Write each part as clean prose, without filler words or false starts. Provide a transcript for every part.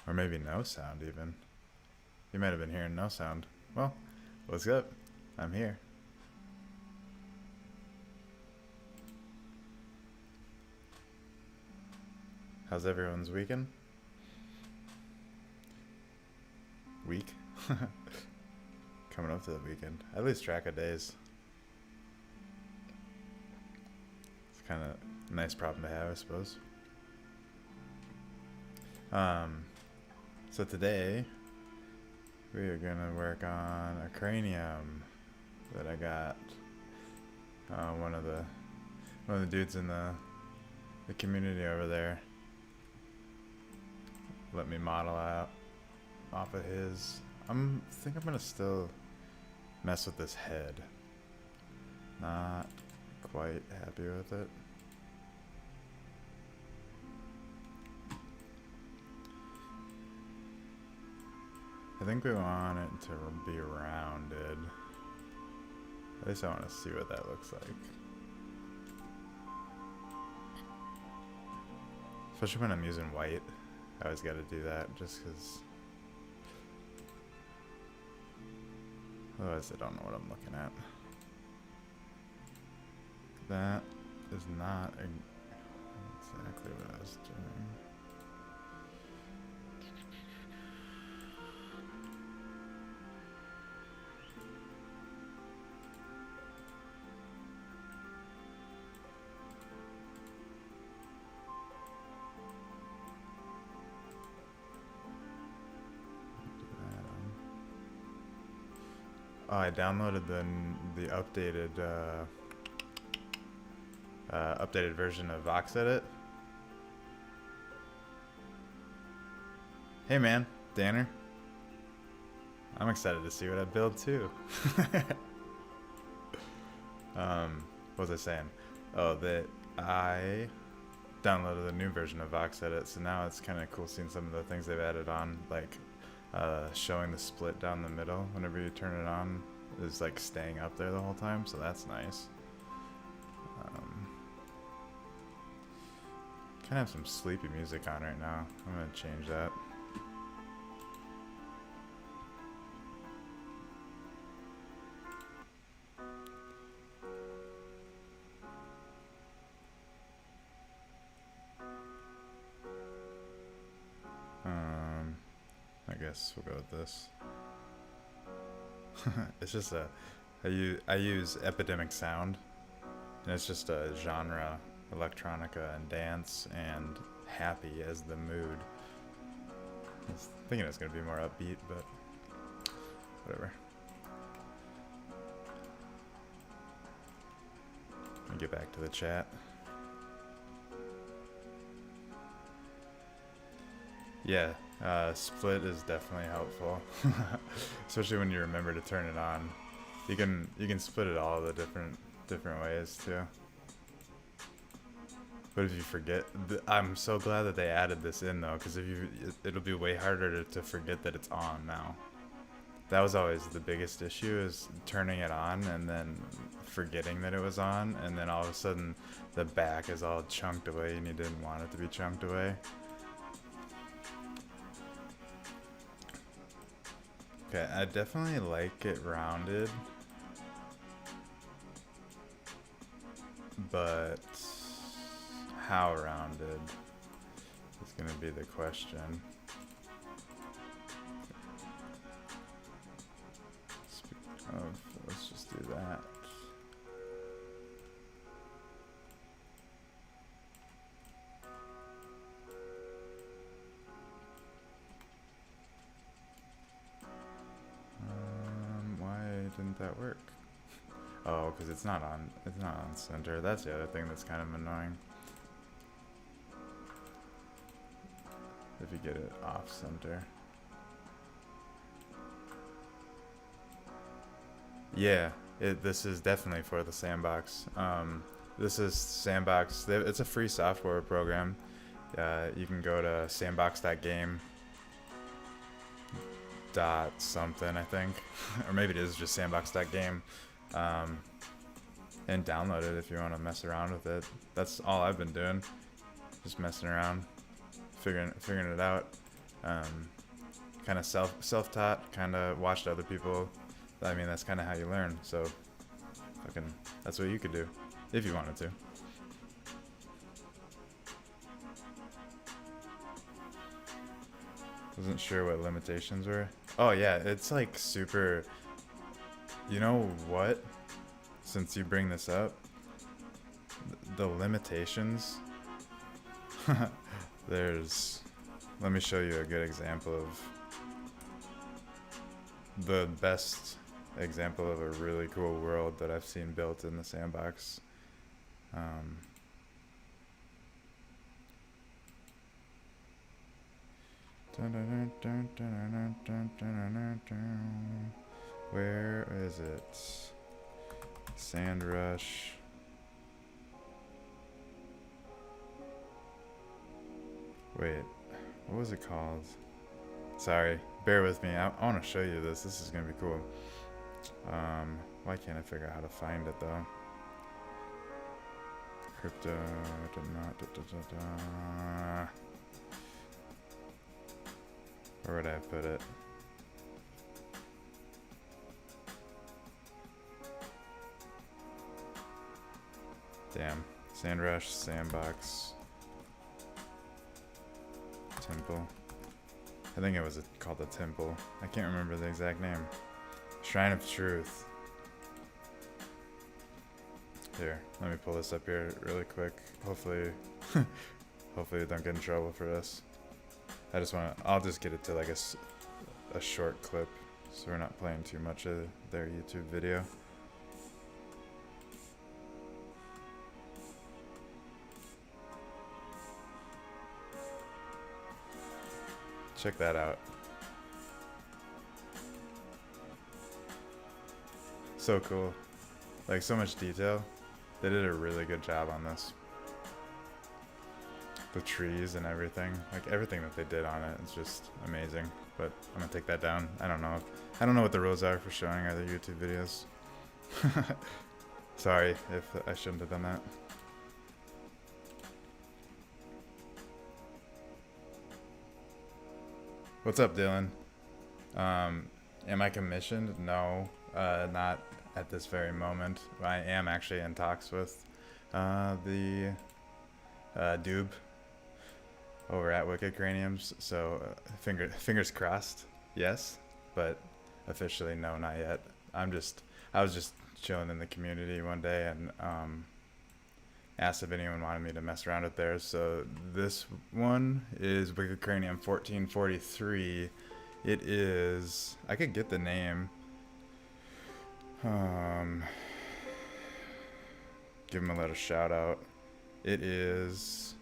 Or maybe no sound even. You might have been hearing no sound. Well, what's up? I'm here. How's everyone's weekend? Week? Coming up to the weekend. I lose track of days. It's kind of a nice problem to have, I suppose. So today we are gonna work on a cranium that I got. One of the dudes in the community over there let me model out off of his. Think I'm gonna still mess with this head. Not quite happy with it. I think we want it to be rounded. At least I want to see what that looks like. Especially when I'm using white. I always got to do that just because otherwise I don't know what I'm looking at. That is not exactly what I was doing. Oh, I downloaded the updated updated version of Voxedit. Hey man, Danner. I'm excited to see what I build too. What was I saying? Oh, that I downloaded the new version of Voxedit, so now it's kind of cool seeing some of the things they've added on, like showing the split down the middle whenever you turn it on is like staying up there the whole time, so that's nice. Kind of have some sleepy music on right now. I'm gonna change that. I guess we'll go with this. It's just I use Epidemic Sound, and it's just a genre, electronica and dance and happy as the mood. I was thinking it's gonna be more upbeat, but whatever. Let me get back to the chat. Yeah, split is definitely helpful, especially when you remember to turn it on. You can split it all the different ways too. But if you forget, I'm so glad that they added this in though, because it'll be way harder to forget that it's on now. That was always the biggest issue, is turning it on and then forgetting that it was on, and then all of a sudden the back is all chunked away and you didn't want it to be chunked away. Okay, I definitely like it rounded, but how rounded is going to be the question. Speaking of, let's just do that. Didn't that work? Oh, because it's not on center. That's the other thing that's kind of annoying. If you get it off center. Yeah, this is definitely for the Sandbox. This is Sandbox. It's a free software program. You can go to sandbox.game dot something, I think, or maybe it is just sandbox.game, and download it if you want to mess around with it. That's all I've been doing, just messing around, figuring it out. Kind of self-taught, kind of watched other people. I mean, that's kind of how you learn. So, fucking, that's what you could do if you wanted to. Wasn't sure what limitations were. Oh yeah, it's like super. You know what? Since you bring this up, the limitations. There's. Let me show you a good example of the best example of a really cool world that I've seen built in the sandbox. Where is it? Sand Rush. Wait, what was it called? Sorry, bear with me. I want to show you this. This is gonna be cool. Why can't I figure out how to find it though? Crypto. Where would I put it? Damn. Sand Rush, Sandbox, Temple. I think it was called the Temple. I can't remember the exact name. Shrine of Truth. Here, let me pull this up here really quick. Hopefully, hopefully I don't get in trouble for this. I just want to, I'll just get it to like a short clip so we're not playing too much of their YouTube video. Check that out. So cool. Like so much detail. They did a really good job on this. The trees and everything. Like everything that they did on it is just amazing. But I'm gonna take that down. I don't know what the rules are for showing other YouTube videos. Sorry if I shouldn't have done that. What's up, Dylan? Am I commissioned? No, not at this very moment. I am actually in talks with the Doob over at Wicked Craniums, so fingers crossed, yes, but officially no, not yet. I was just chilling in the community one day and asked if anyone wanted me to mess around with theirs. So this one is Wicked Cranium 1443. It is, I could get the name. Give him a little shout out. It is,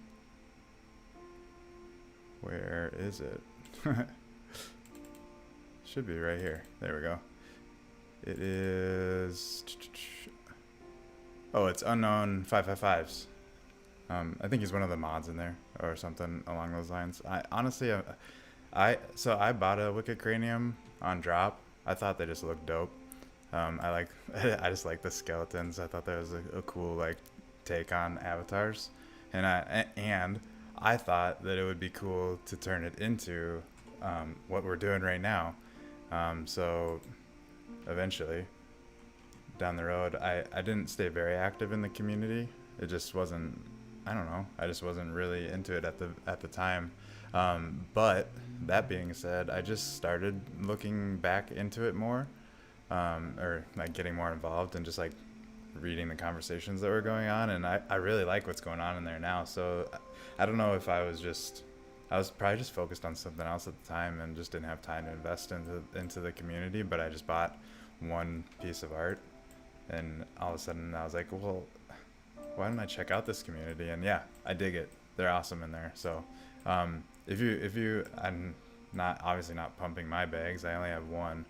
where is it? Should be right here. There we go. It is, oh, it's Unknown 555s. I think he's one of the mods in there or something along those lines. I honestly, I bought a Wicked Cranium on drop. I thought they just looked dope. I just like the skeletons. I thought that was a cool like take on avatars, and I thought that it would be cool to turn it into what we're doing right now. So eventually, down the road, I didn't stay very active in the community. It just wasn't. I don't know. I just wasn't really into it at the time. But that being said, I just started looking back into it more. Or like getting more involved and just like reading the conversations that were going on, and I really like what's going on in there now. So I don't know if I was probably just focused on something else at the time and just didn't have time to invest into the community, but I just bought one piece of art and all of a sudden I was like, well, why don't I check out this community? And yeah, I dig it. They're awesome in there. So if you I'm obviously not pumping my bags, I only have one.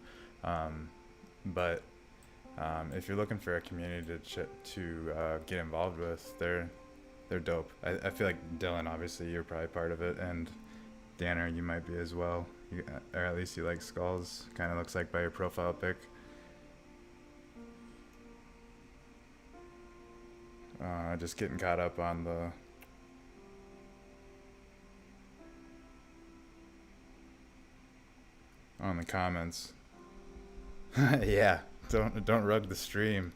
But if you're looking for a community to get involved with, they're dope. I feel like Dylan, obviously you're probably part of it, and Danner, you might be as well. Or at least you like skulls. Kind of looks like by your profile pic. Just getting caught up on on the comments. Yeah, don't rug the stream.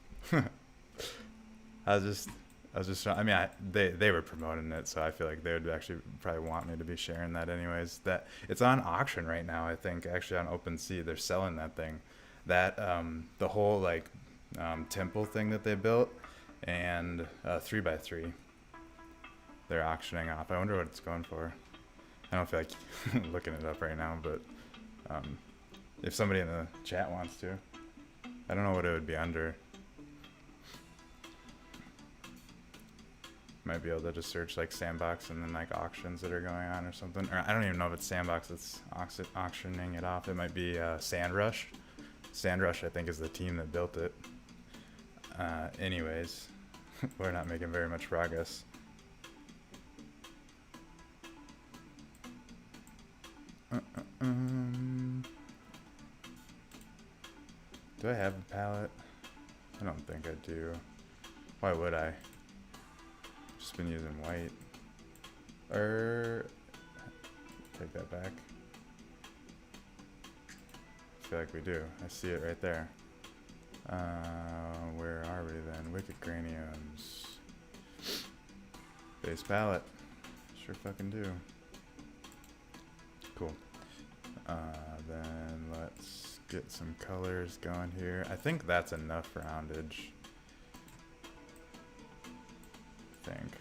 I was just. I mean, they were promoting it, so I feel like they would actually probably want me to be sharing that anyways. That it's on auction right now. I think actually on OpenSea they're selling that thing. That the whole like temple thing that they built and 3x3. They're auctioning off. I wonder what it's going for. I don't feel like looking it up right now, but if somebody in the chat wants to, I don't know what it would be under. Might be able to just search like Sandbox and then like auctions that are going on or something. Or I don't even know if it's Sandbox that's auctioning it off. It might be Sandrush. Sandrush, I think, is the team that built it. Anyways, we're not making very much progress. Do I have a palette? I don't think I do. Why would I? Just been using white. Take that back. I feel like we do. I see it right there. Where are we then? Wicked Craniums. Base palette. Sure fucking do. Cool. Then let's get some colors going here. I think that's enough roundage. I think.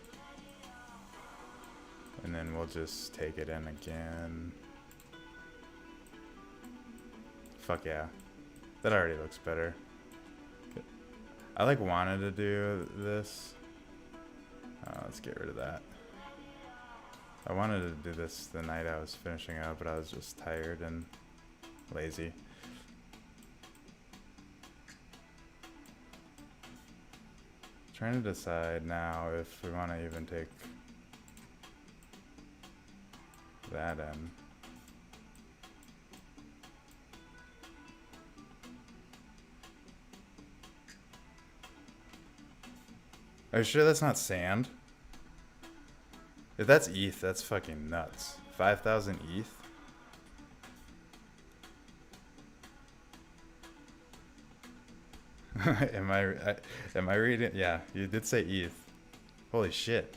And then we'll just take it in again. Fuck yeah. That already looks better. I like wanted to do this. Let's get rid of that. I wanted to do this the night I was finishing up, but I was just tired and lazy. Trying to decide now if we want to even take that in. Are you sure that's not sand? If that's ETH, that's fucking nuts. 5,000 ETH? Am I reading? Yeah, you did say ETH. Holy shit.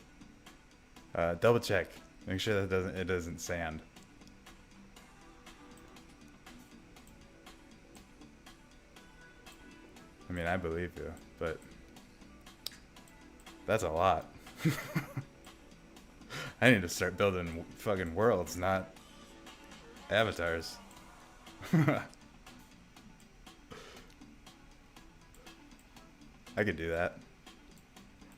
Double check. Make sure that it doesn't sand. I mean, I believe you, but that's a lot. I need to start building fucking worlds, not avatars. I could do that.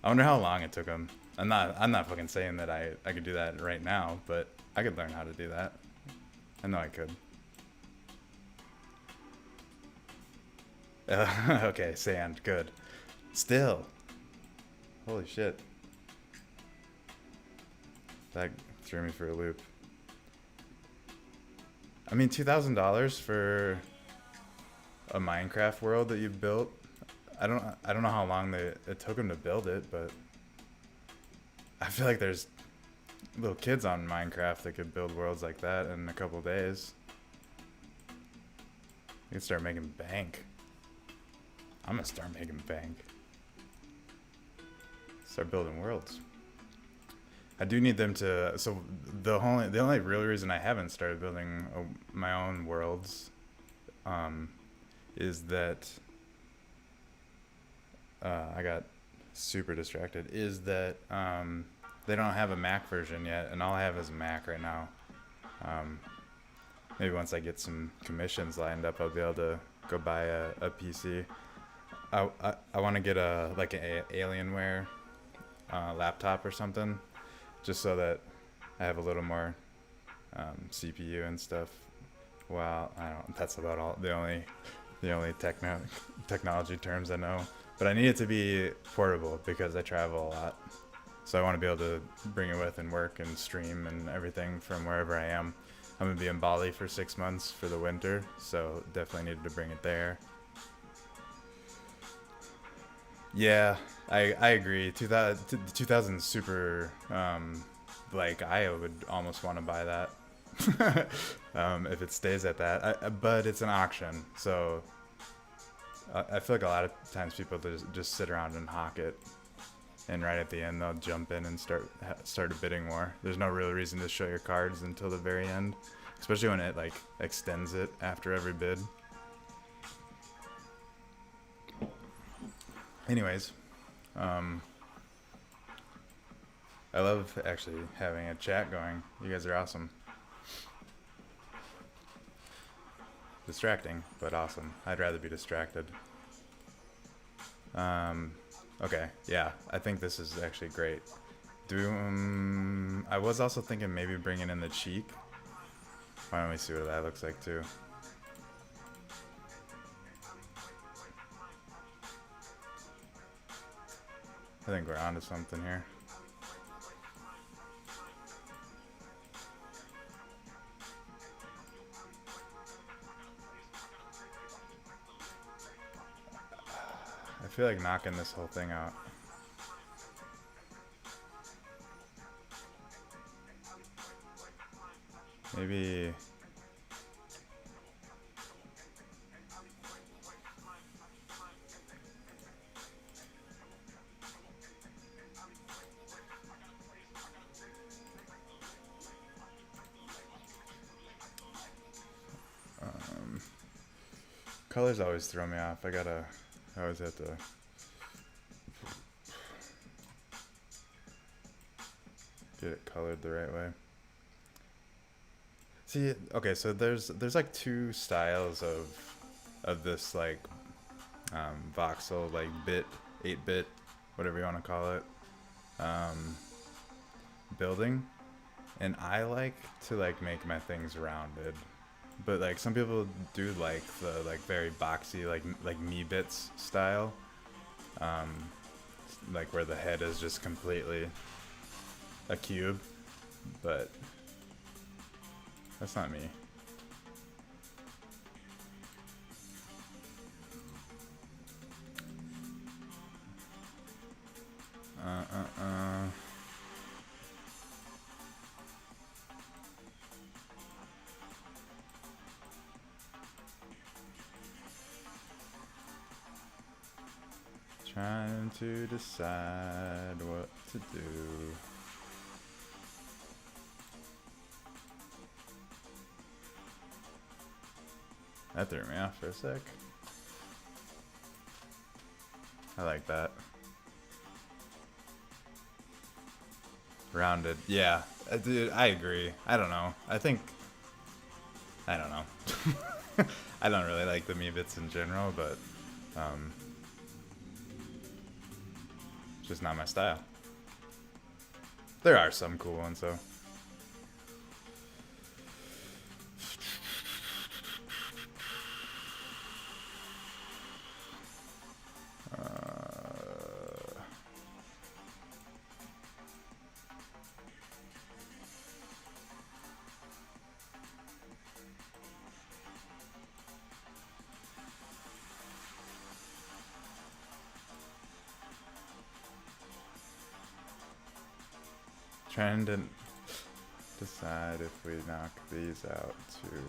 I wonder how long it took them. I'm not fucking saying that I could do that right now, but I could learn how to do that. I know I could. Okay, sand, good. Still. Holy shit. That threw me for a loop. I mean, $2,000 for a Minecraft world that you built. I don't know how long it took them to build it, but I feel like there's little kids on Minecraft that could build worlds like that in a couple days. You can start making bank. I'm gonna start making bank. Start building worlds. I do need them to. So the only real reason I haven't started building my own worlds, is that I got super distracted. Is that they don't have a Mac version yet, and all I have is a Mac right now. Maybe once I get some commissions lined up, I'll be able to go buy a PC. I want to get an Alienware laptop or something, just so that I have a little more CPU and stuff. Well, I don't. That's about all. The only technology terms I know. But I need it to be portable because I travel a lot. So I want to be able to bring it with and work and stream and everything from wherever I am. I'm gonna be in Bali for 6 months for the winter, so definitely needed to bring it there. Yeah, I agree. 2000 super, like I would almost want to buy that if it stays at that. But it's an auction, so I feel like a lot of times people just sit around and hawk it, and right at the end they'll jump in and start a bidding war. There's no real reason to show your cards until the very end, especially when it like extends it after every bid. Anyways, I love actually having a chat going. You guys are awesome. Distracting, but awesome. I'd rather be distracted. Okay, yeah, I think this is actually great. I was also thinking maybe bringing in the cheek. Why don't we see what that looks like too? I think we're onto something here. I feel like knocking this whole thing out. Maybe... colors always throw me off. I always have to get it colored the right way. See, okay, so there's like two styles of this like voxel, like 8-bit, whatever you want to call it, building, and I like to like make my things rounded. But like some people do like the like very boxy like me bits style, like where the head is just completely a cube, but that's not me. Trying to decide what to do. That threw me off for a sec. I like that. Rounded, yeah. Dude, I agree. I don't know. I don't know. I don't really like the me bits in general, but it's just not my style. There are some cool ones though. Trying to decide if we knock these out too.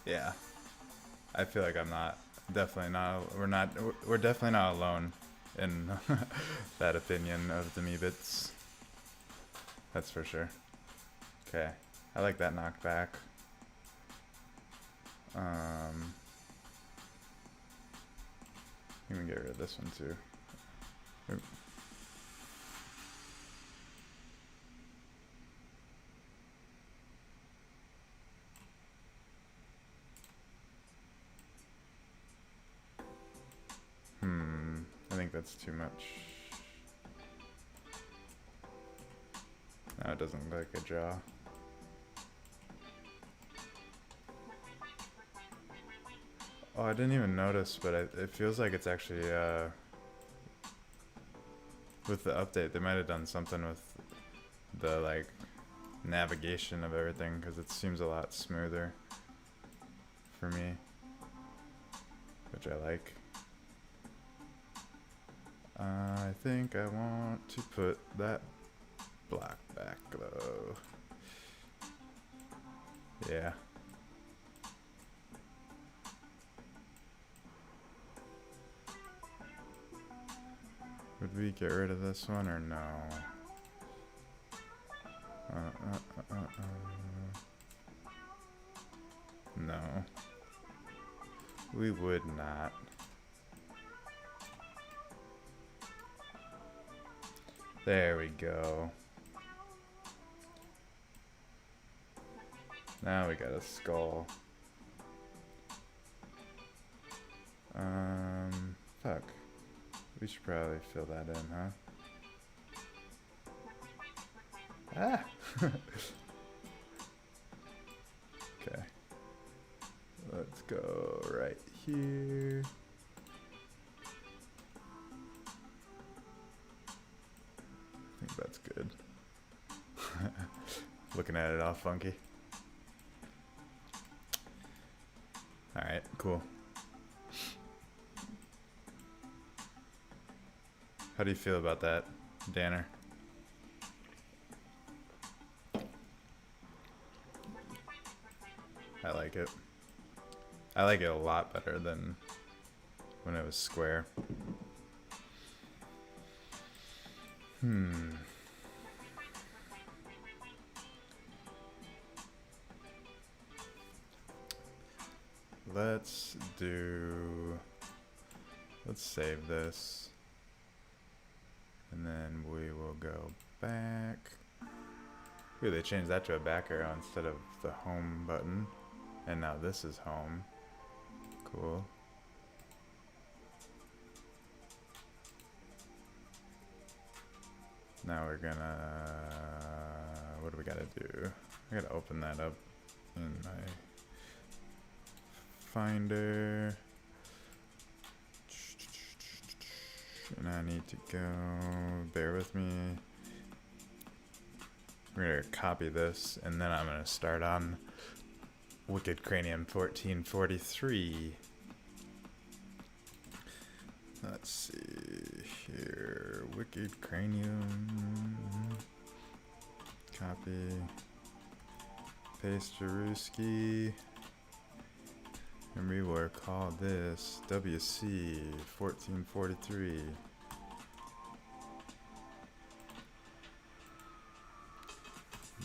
Yeah, I feel like I'm not, definitely not, we're definitely not alone in that opinion of the me bits. That's for sure. Okay, I like that knockback. You can get rid of this one too. Oop. I think that's too much. No, it doesn't look like a jaw. Oh, I didn't even notice, but it feels like it's actually, with the update, they might have done something with the, like, navigation of everything, because it seems a lot smoother for me. which I like. I think I want to put that block back though. Yeah. Would we get rid of this one or no? No. We would not. There we go. Now we got a skull. Fuck. We should probably fill that in, huh? Ah! Okay. Let's go right here. I think that's good. Looking at it all funky. Alright, cool. How do you feel about that, Danner? I like it. I like it a lot better than when it was square. Let's save this. And then we will go back. Ooh, they changed that to a back arrow instead of the home button. And now this is home. Cool. Now we're gonna, what do we gotta do? I gotta open that up in my Finder. And I need to go, bear with me. We're gonna copy this and then I'm gonna start on Wicked Cranium 1443. Let's see here, Wicked Cranium, copy, paste Jaruski, and we will call this WC 1443.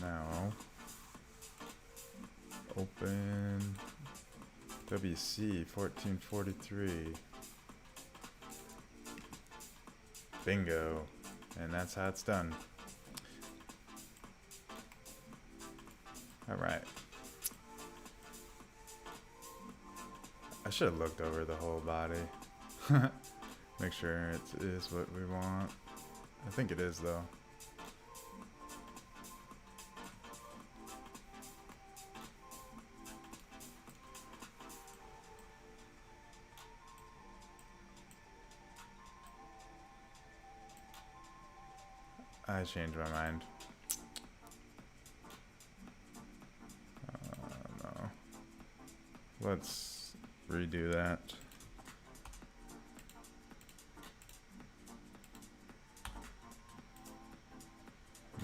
Now, open WC 1443. Bingo. And that's how it's done. Alright. I should have looked over the whole body. Make sure it is what we want. I think it is though. I changed my mind. No. Let's redo that.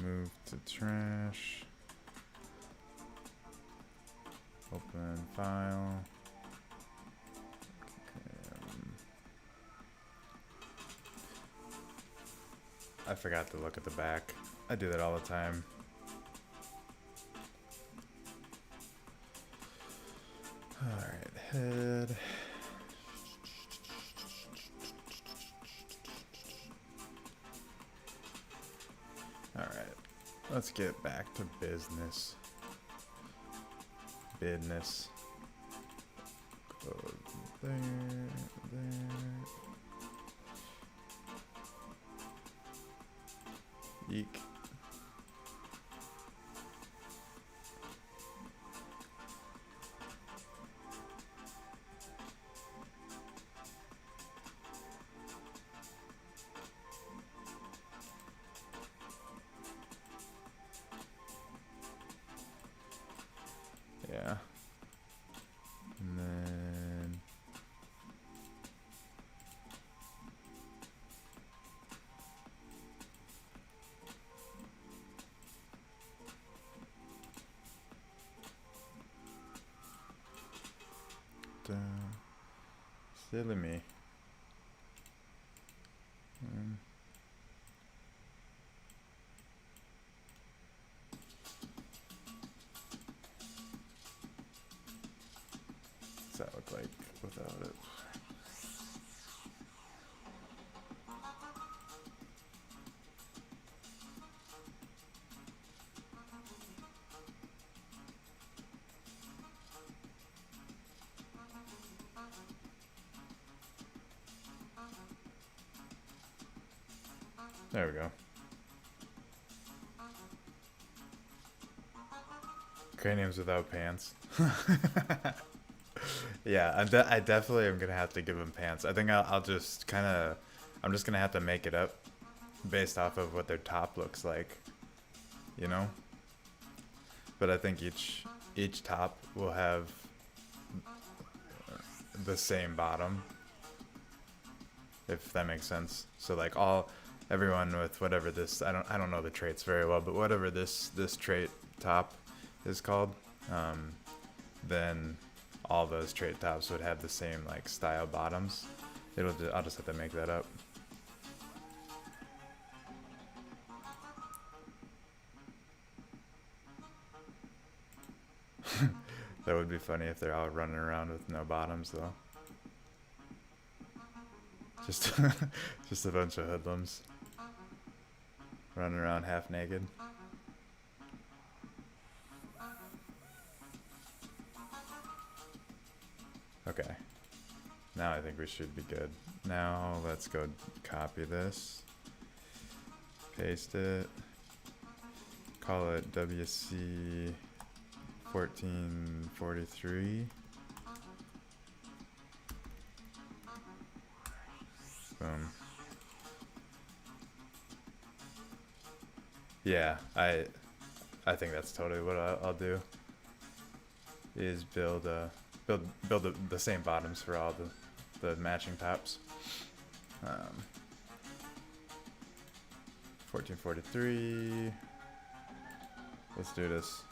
Move to trash. Open file. I forgot to look at the back. I do that all the time. Alright, head. Alright, let's get back to business. Business. Go there, there. Eek. Yeah. And then Silly me. What's that look like without it? There we go. Craniums without pants. Yeah, I definitely am gonna have to give him pants. I think I'll just kind of, I'm just gonna have to make it up based off of what their top looks like, you know. But I think each top will have the same bottom, if that makes sense. So like everyone with whatever this, I don't know the traits very well, but whatever this trait top is called, then all those trait tops would have the same like style bottoms. I'll just have to make that up. That would be funny if they're all running around with no bottoms though. Just just a bunch of hoodlums running around half naked. Okay. Now I think we should be good. Now let's go copy this. Paste it. Call it WC 1443. Boom. Yeah, I think that's totally what I'll do. Is build the same bottoms for all the matching tops. 1443. Let's do this.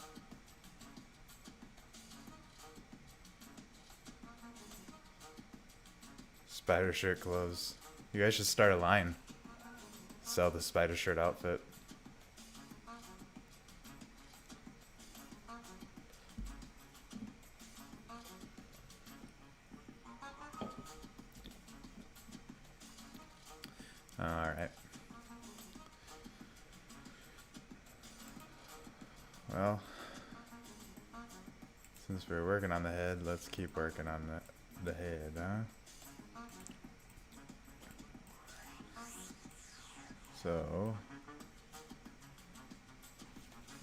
Spider shirt clothes. You guys should start a line. Sell the spider shirt outfit. Alright. Well, since we're working on the head, let's keep working on the head, huh? So,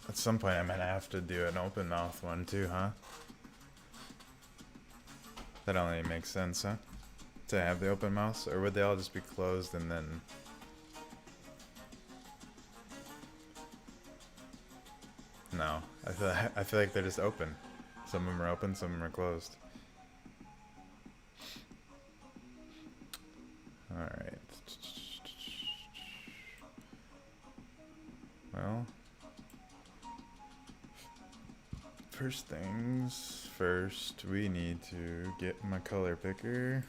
at some point I'm gonna have to do an open mouth one too, huh? That only makes sense, huh? To have the open mouths, or would they all just be closed and then... No, I feel like they're just open. Some of them are open, some of them are closed. Alright. Well, first things first, we need to get my color picker.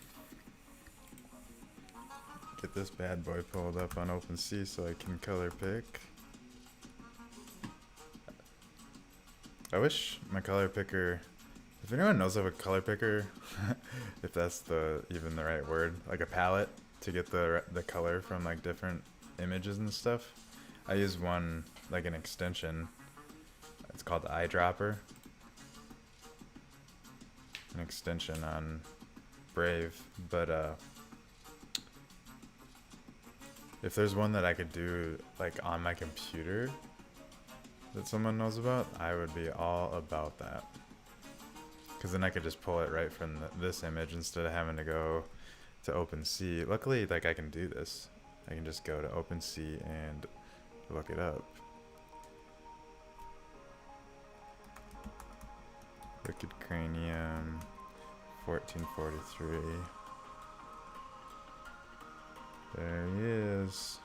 Get this bad boy pulled up on OpenSea so I can color pick. I wish my color picker, if anyone knows of a color picker, if that's even the right word, like a palette to get the color from like different images and stuff. I use one, like an extension. It's called the eyedropper. An extension on Brave, but if there's one that I could do like on my computer that someone knows about, I would be all about that. Because then I could just pull it right from this image instead of having to go to OpenSea. Luckily, like I can do this. I can just go to OpenSea and look it up. Wicked Cranium 1443. There he is.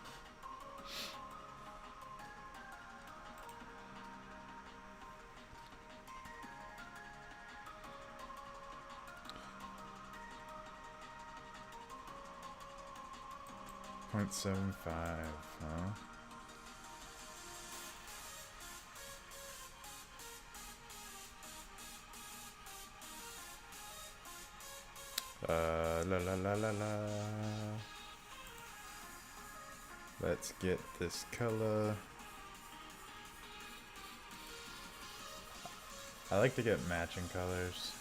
0.75, huh? La la la la la. Let's get this color. I like to get matching colors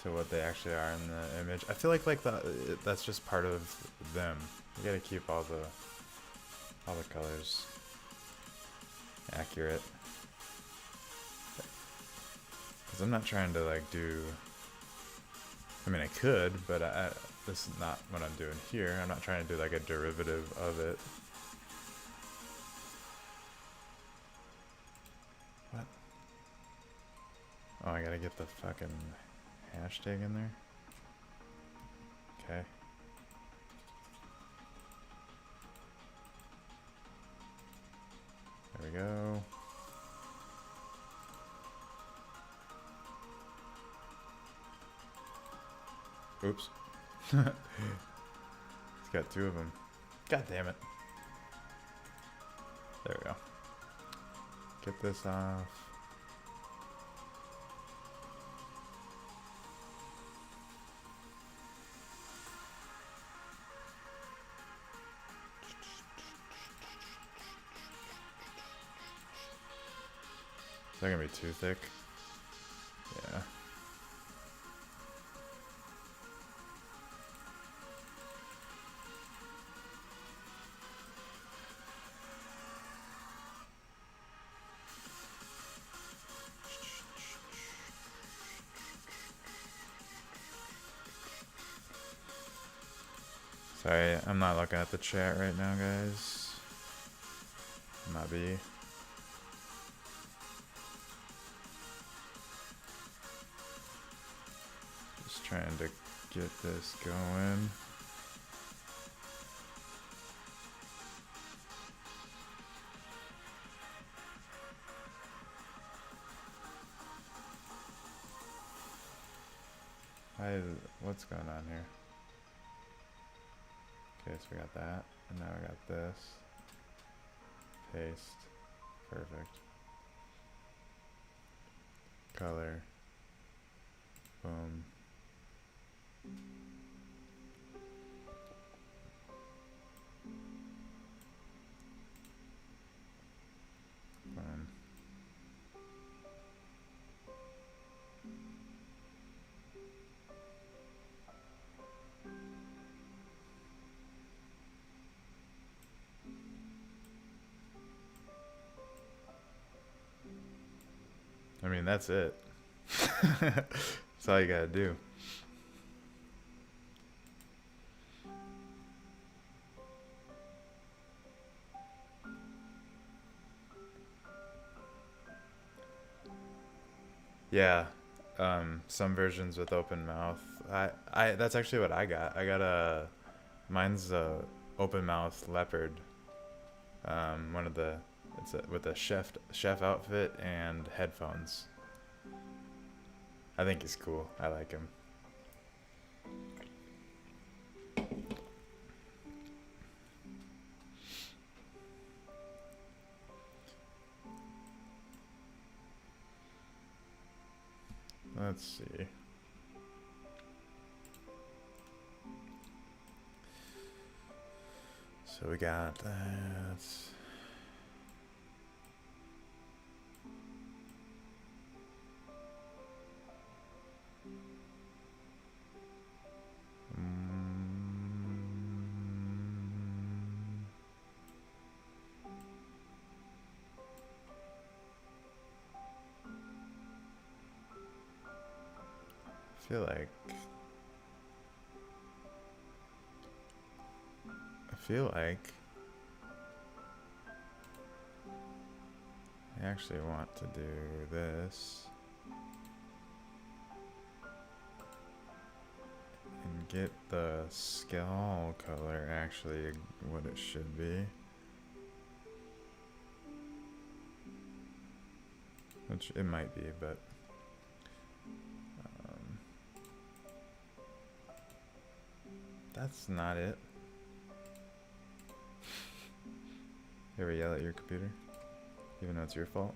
to what they actually are in the image. I feel like that's just part of them. You gotta keep all the colors accurate. Cause I'm not trying to like do. I mean, I could, but this is not what I'm doing here. I'm not trying to do like a derivative of it. What? Oh, I gotta get the fucking hashtag in there. Okay. There we go. Oops. It's got two of them. God damn it. There we go. Get this off. Is that gonna be too thick? Yeah. Sorry, I'm not looking at the chat right now, guys. Might be. Just trying to get this going. What's going on here? Okay, so we got that, and now we got this. Paste. Perfect. Color. Boom. Boom. I mean, that's it. That's all you gotta do. Yeah, some versions with open mouth. That's actually what I got. I got mine's a open mouth leopard. One of the, with a chef outfit and headphones. I think he's cool. I like him. Let's see. So we got that. I feel like I actually want to do this and get the skull color actually what it should be, which it might be, but that's not it. You ever yell at your computer? Even though it's your fault?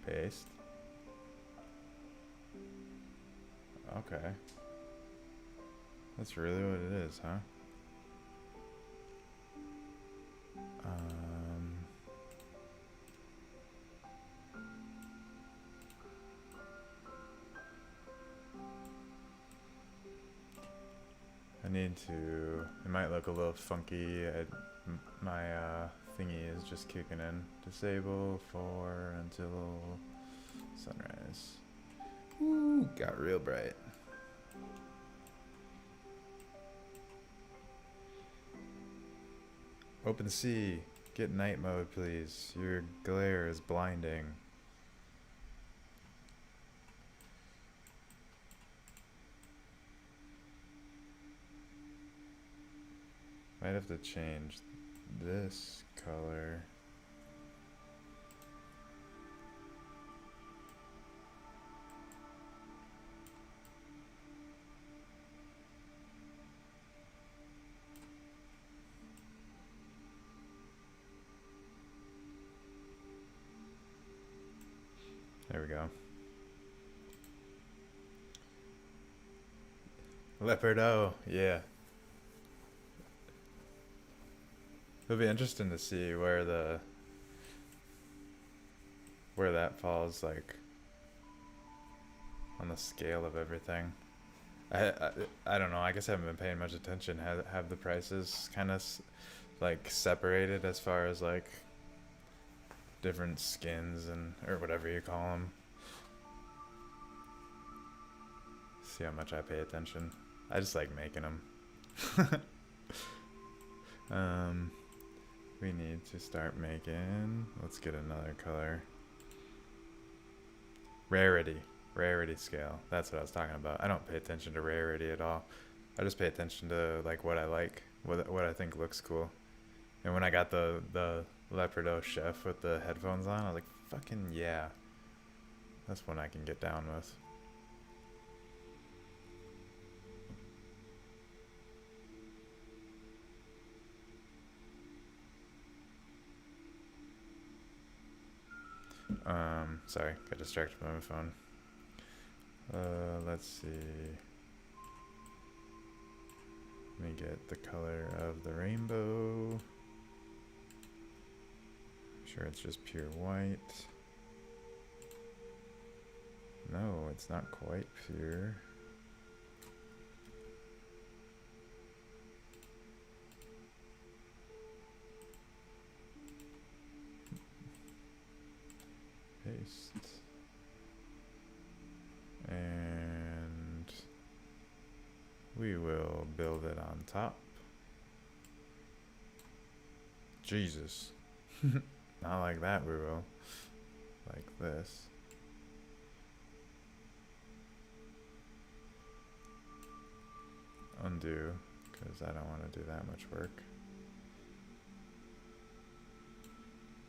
Paste. Okay. That's really what it is, huh? I need to... It might look a little funky. My thingy is just kicking in. Disable for until sunrise. Ooh, got real bright. Open sea. Get night mode, please. Your glare is blinding. Might have to change this color. There we go. Leopardo, yeah. It'll be interesting to see where that falls, like, on the scale of everything. I don't know. I guess I haven't been paying much attention. Have the prices kind of like separated as far as like different skins and or whatever you call them. See how much I pay attention. I just like making them. We need to start making. Let's get another color. Rarity scale. That's what I was talking about. I don't pay attention to rarity at all. I just pay attention to like what I like, what I think looks cool. And when I got the Leopardo Chef with the headphones on, I was like, fucking yeah. That's one I can get down with. Sorry, got distracted by my phone. Let's see. Let me get the color of the rainbow. I'm sure it's just pure white. No, it's not quite pure. Paste. And we will build it on top. Jesus. Not like that, we will. Like this. Undo, because I don't want to do that much work.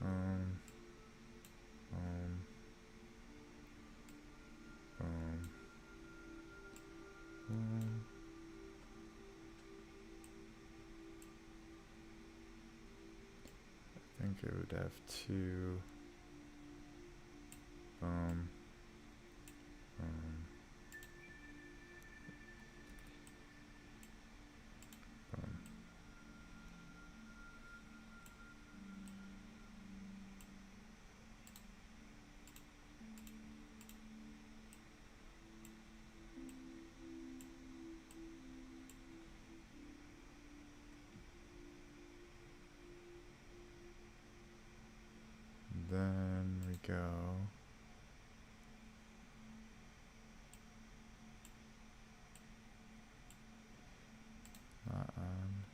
Boom. I think it would have two. Boom. Then we go not on.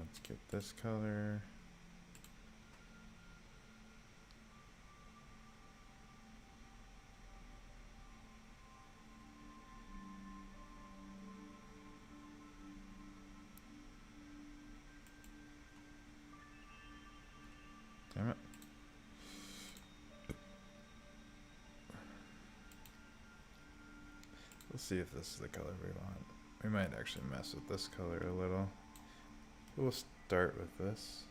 Let's get this color. Damn it. We'll see if this is the color we want. We might actually mess with this color a little. We'll start with this.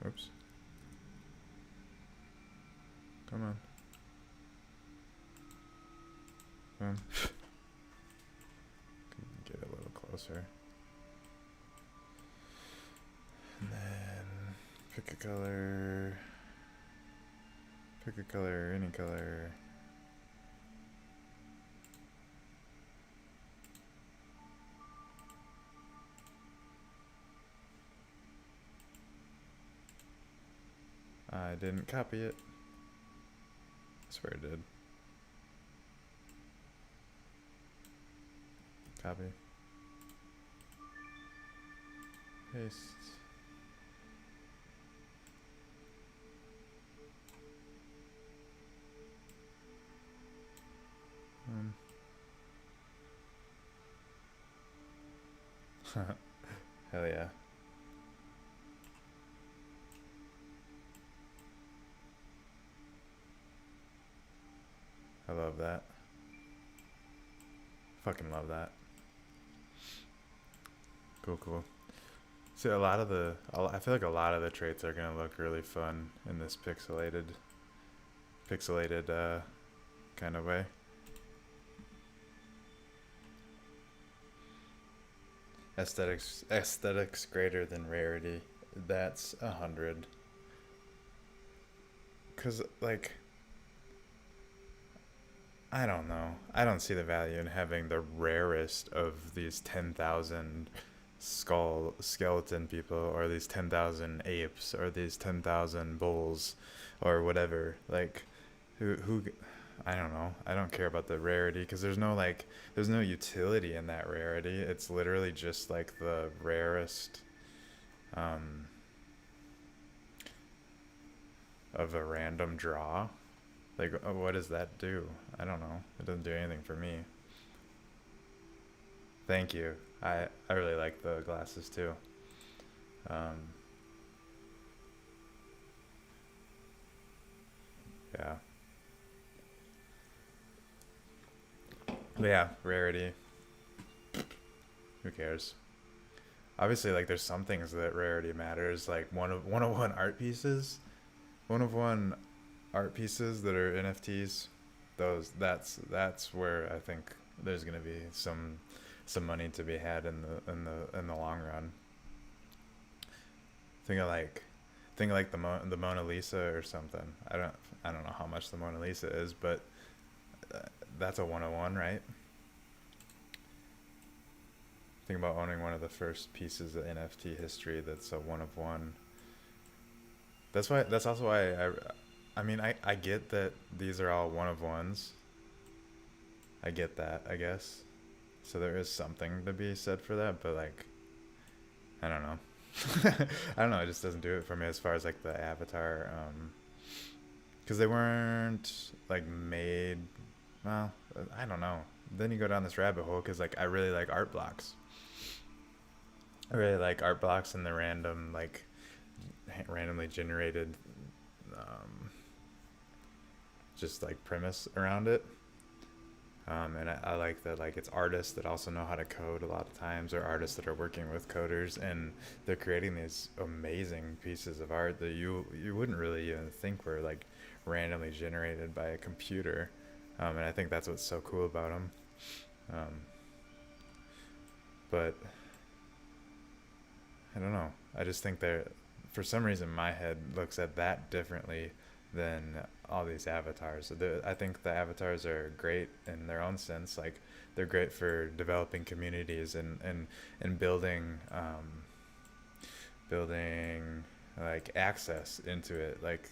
Oops. Come on. Get a little closer. And then pick a color. Pick a color, any color. I didn't copy it. I swear I did. Copy. Paste. Hell yeah. I love that. Fucking love that. Cool, cool. See, I feel like a lot of the traits are gonna look really fun in this pixelated kind of way. Aesthetics greater than rarity. That's 100. 'Cause like, I don't know. I don't see the value in having the rarest of these 10,000 skeleton people, or these 10,000 apes, or these 10,000 bulls, or whatever. Like, who I don't know. I don't care about the rarity, because there's no utility in that rarity. It's literally just like the rarest of a random draw. Like, what does that do? I don't know. It doesn't do anything for me. Thank you. I really like the glasses too. Yeah. But yeah, rarity. Who cares? Obviously, like, there's some things that rarity matters. Like one of one art pieces that are NFTs. That's where I think there's gonna be some money to be had in the long run. Think of like the Mona Lisa or something. I don't know how much the Mona Lisa is, but that's a 101, right? Think about owning one of the first pieces of NFT history that's a 1 of 1. That's also why I mean, I get that these are all 1 of 1s. I get that, I guess. So there is something to be said for that, but like, I don't know. I don't know, it just doesn't do it for me as far as like the avatar, because they weren't like made, well, I don't know. Then you go down this rabbit hole, because like I really like art blocks. I really like art blocks and the randomly generated just like premise around it. And I like that, like, it's artists that also know how to code a lot of times, or artists that are working with coders, and they're creating these amazing pieces of art that you wouldn't really even think were like randomly generated by a computer. And I think that's what's so cool about them. But I don't know. I just think for some reason, my head looks at that differently than all these avatars. I think the avatars are great in their own sense. Like, they're great for developing communities and building like access into it, like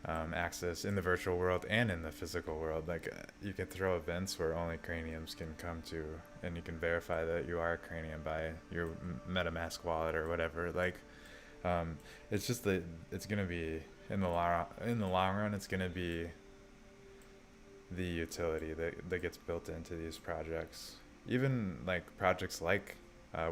access in the virtual world and in the physical world. Like, you can throw events where only Craniums can come to, and you can verify that you are a Cranium by your MetaMask wallet or whatever. Like, It's just that it's gonna be in the long run. It's gonna be the utility that gets built into these projects. Even like projects like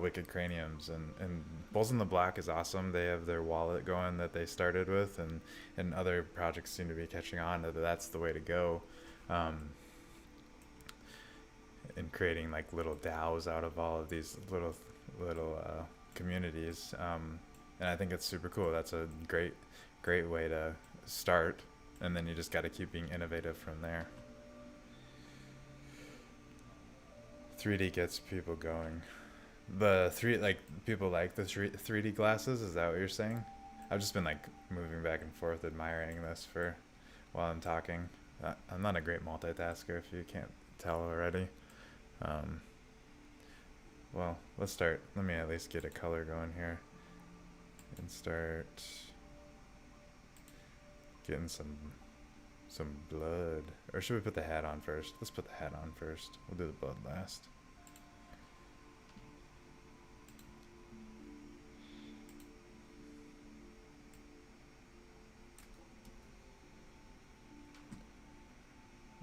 Wicked Craniums and Bulls in the Black is awesome. They have their wallet going that they started with, and other projects seem to be catching on that that's the way to go. Um, and creating like little DAOs out of all of these little communities. And I think it's super cool. That's a great way to start, and then you just got to keep being innovative from there. 3D gets people going. The three like people like the 3D glasses. Is that what you're saying? I've just been like moving back and forth, admiring this for while I'm talking. I'm not a great multitasker, if you can't tell already. Um, well, let's start. Let me at least get a color going here and start getting some blood. Or should we put the hat on first? Let's put the hat on first. We'll do the blood last.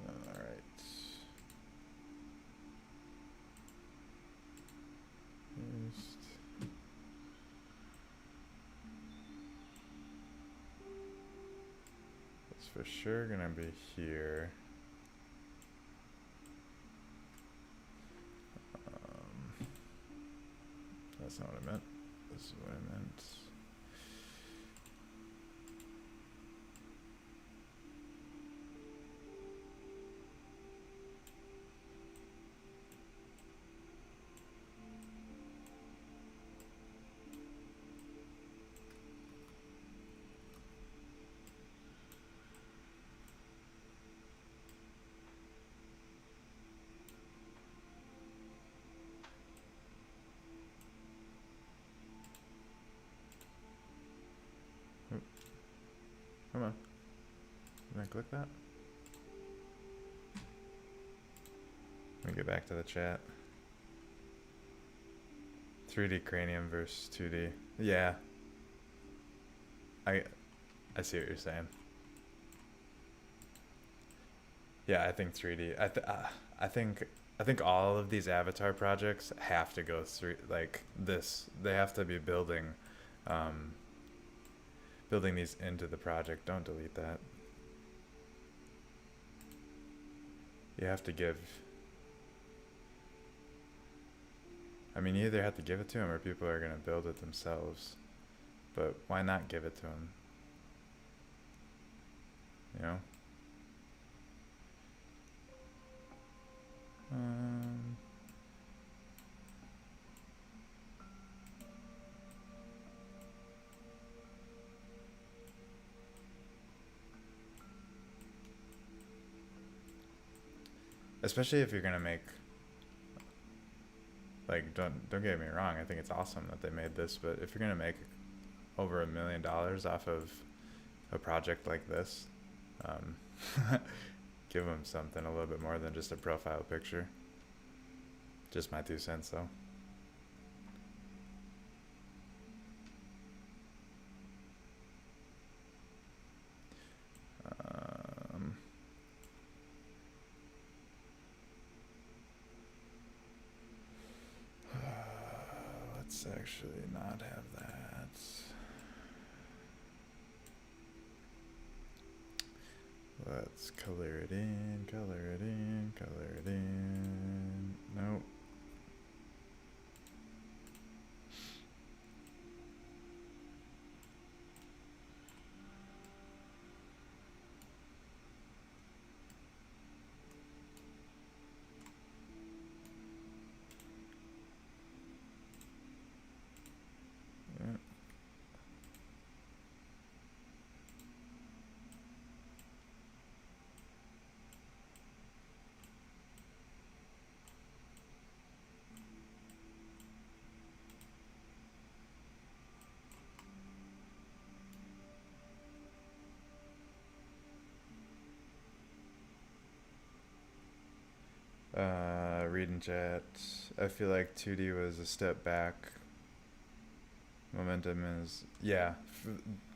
All right. Just it's for sure gonna be here. That's not what I meant. This is what I meant. Come on. Did I click that? Let me get back to the chat. 3D cranium versus 2D. Yeah. I see what you're saying. Yeah, I think 3D. I think all of these avatar projects have to go through like this. They have to be um, building these into the project. Don't delete that. You have to give. I mean, you either have to give it to them or people are gonna build it themselves. But why not give it to them? You know. Um, Especially if you're gonna make like don't get me wrong, I think it's awesome that they made this, but if you're gonna make over $1 million off of a project like this, um, give them something a little bit more than just a profile picture. Just my 2 cents though. Let's actually not have that. Let's color it in, color it in, color it in. Nope. Yeah. Read in chat. I feel like 2D was a step back. Momentum is, yeah,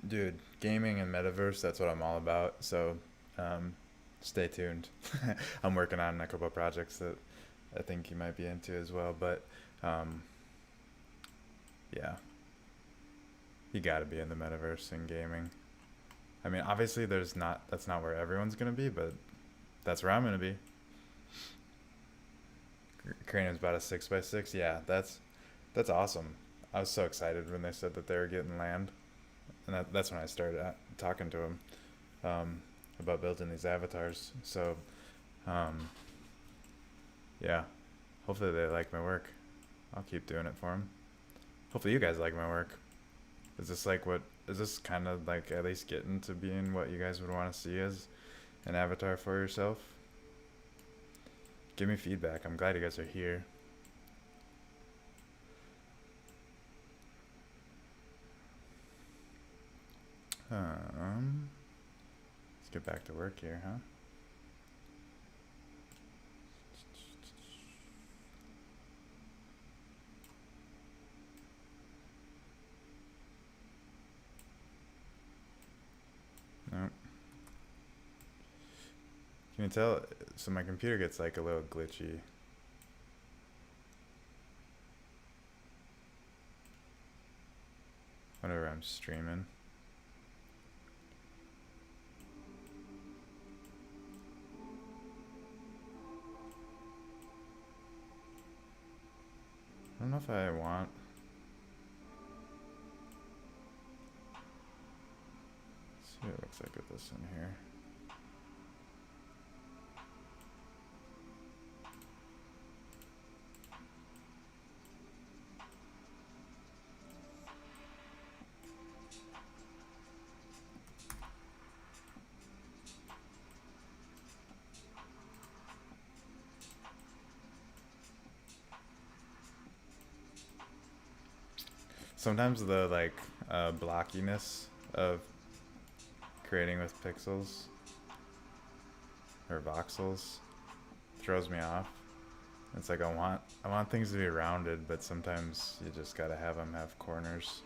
dude, gaming and metaverse, that's what I'm all about. So, um, stay tuned. I'm working on a couple of projects that I think you might be into as well. But, um, yeah, you got to be in the metaverse and gaming. I mean, obviously, that's not where everyone's gonna be, but that's where I'm gonna be. Cranium's about a 6x6. Yeah, that's awesome. I was so excited when they said that they were getting land, and that's when I started talking to them about building these avatars. So, um, yeah, hopefully they like my work. I'll keep doing it for them. Hopefully you guys like my work. Is this like what? Is this kind of like at least getting to being what you guys would want to see as an avatar for yourself? Give me feedback. I'm glad you guys are here. Let's get back to work here, huh? Nope. Can you tell? So my computer gets like a little glitchy. Whenever I'm streaming. I don't know if I want. Let's see what it looks like with this in here. Sometimes the like blockiness of creating with pixels or voxels throws me off. It's like I want things to be rounded, but sometimes you just gotta have them have corners.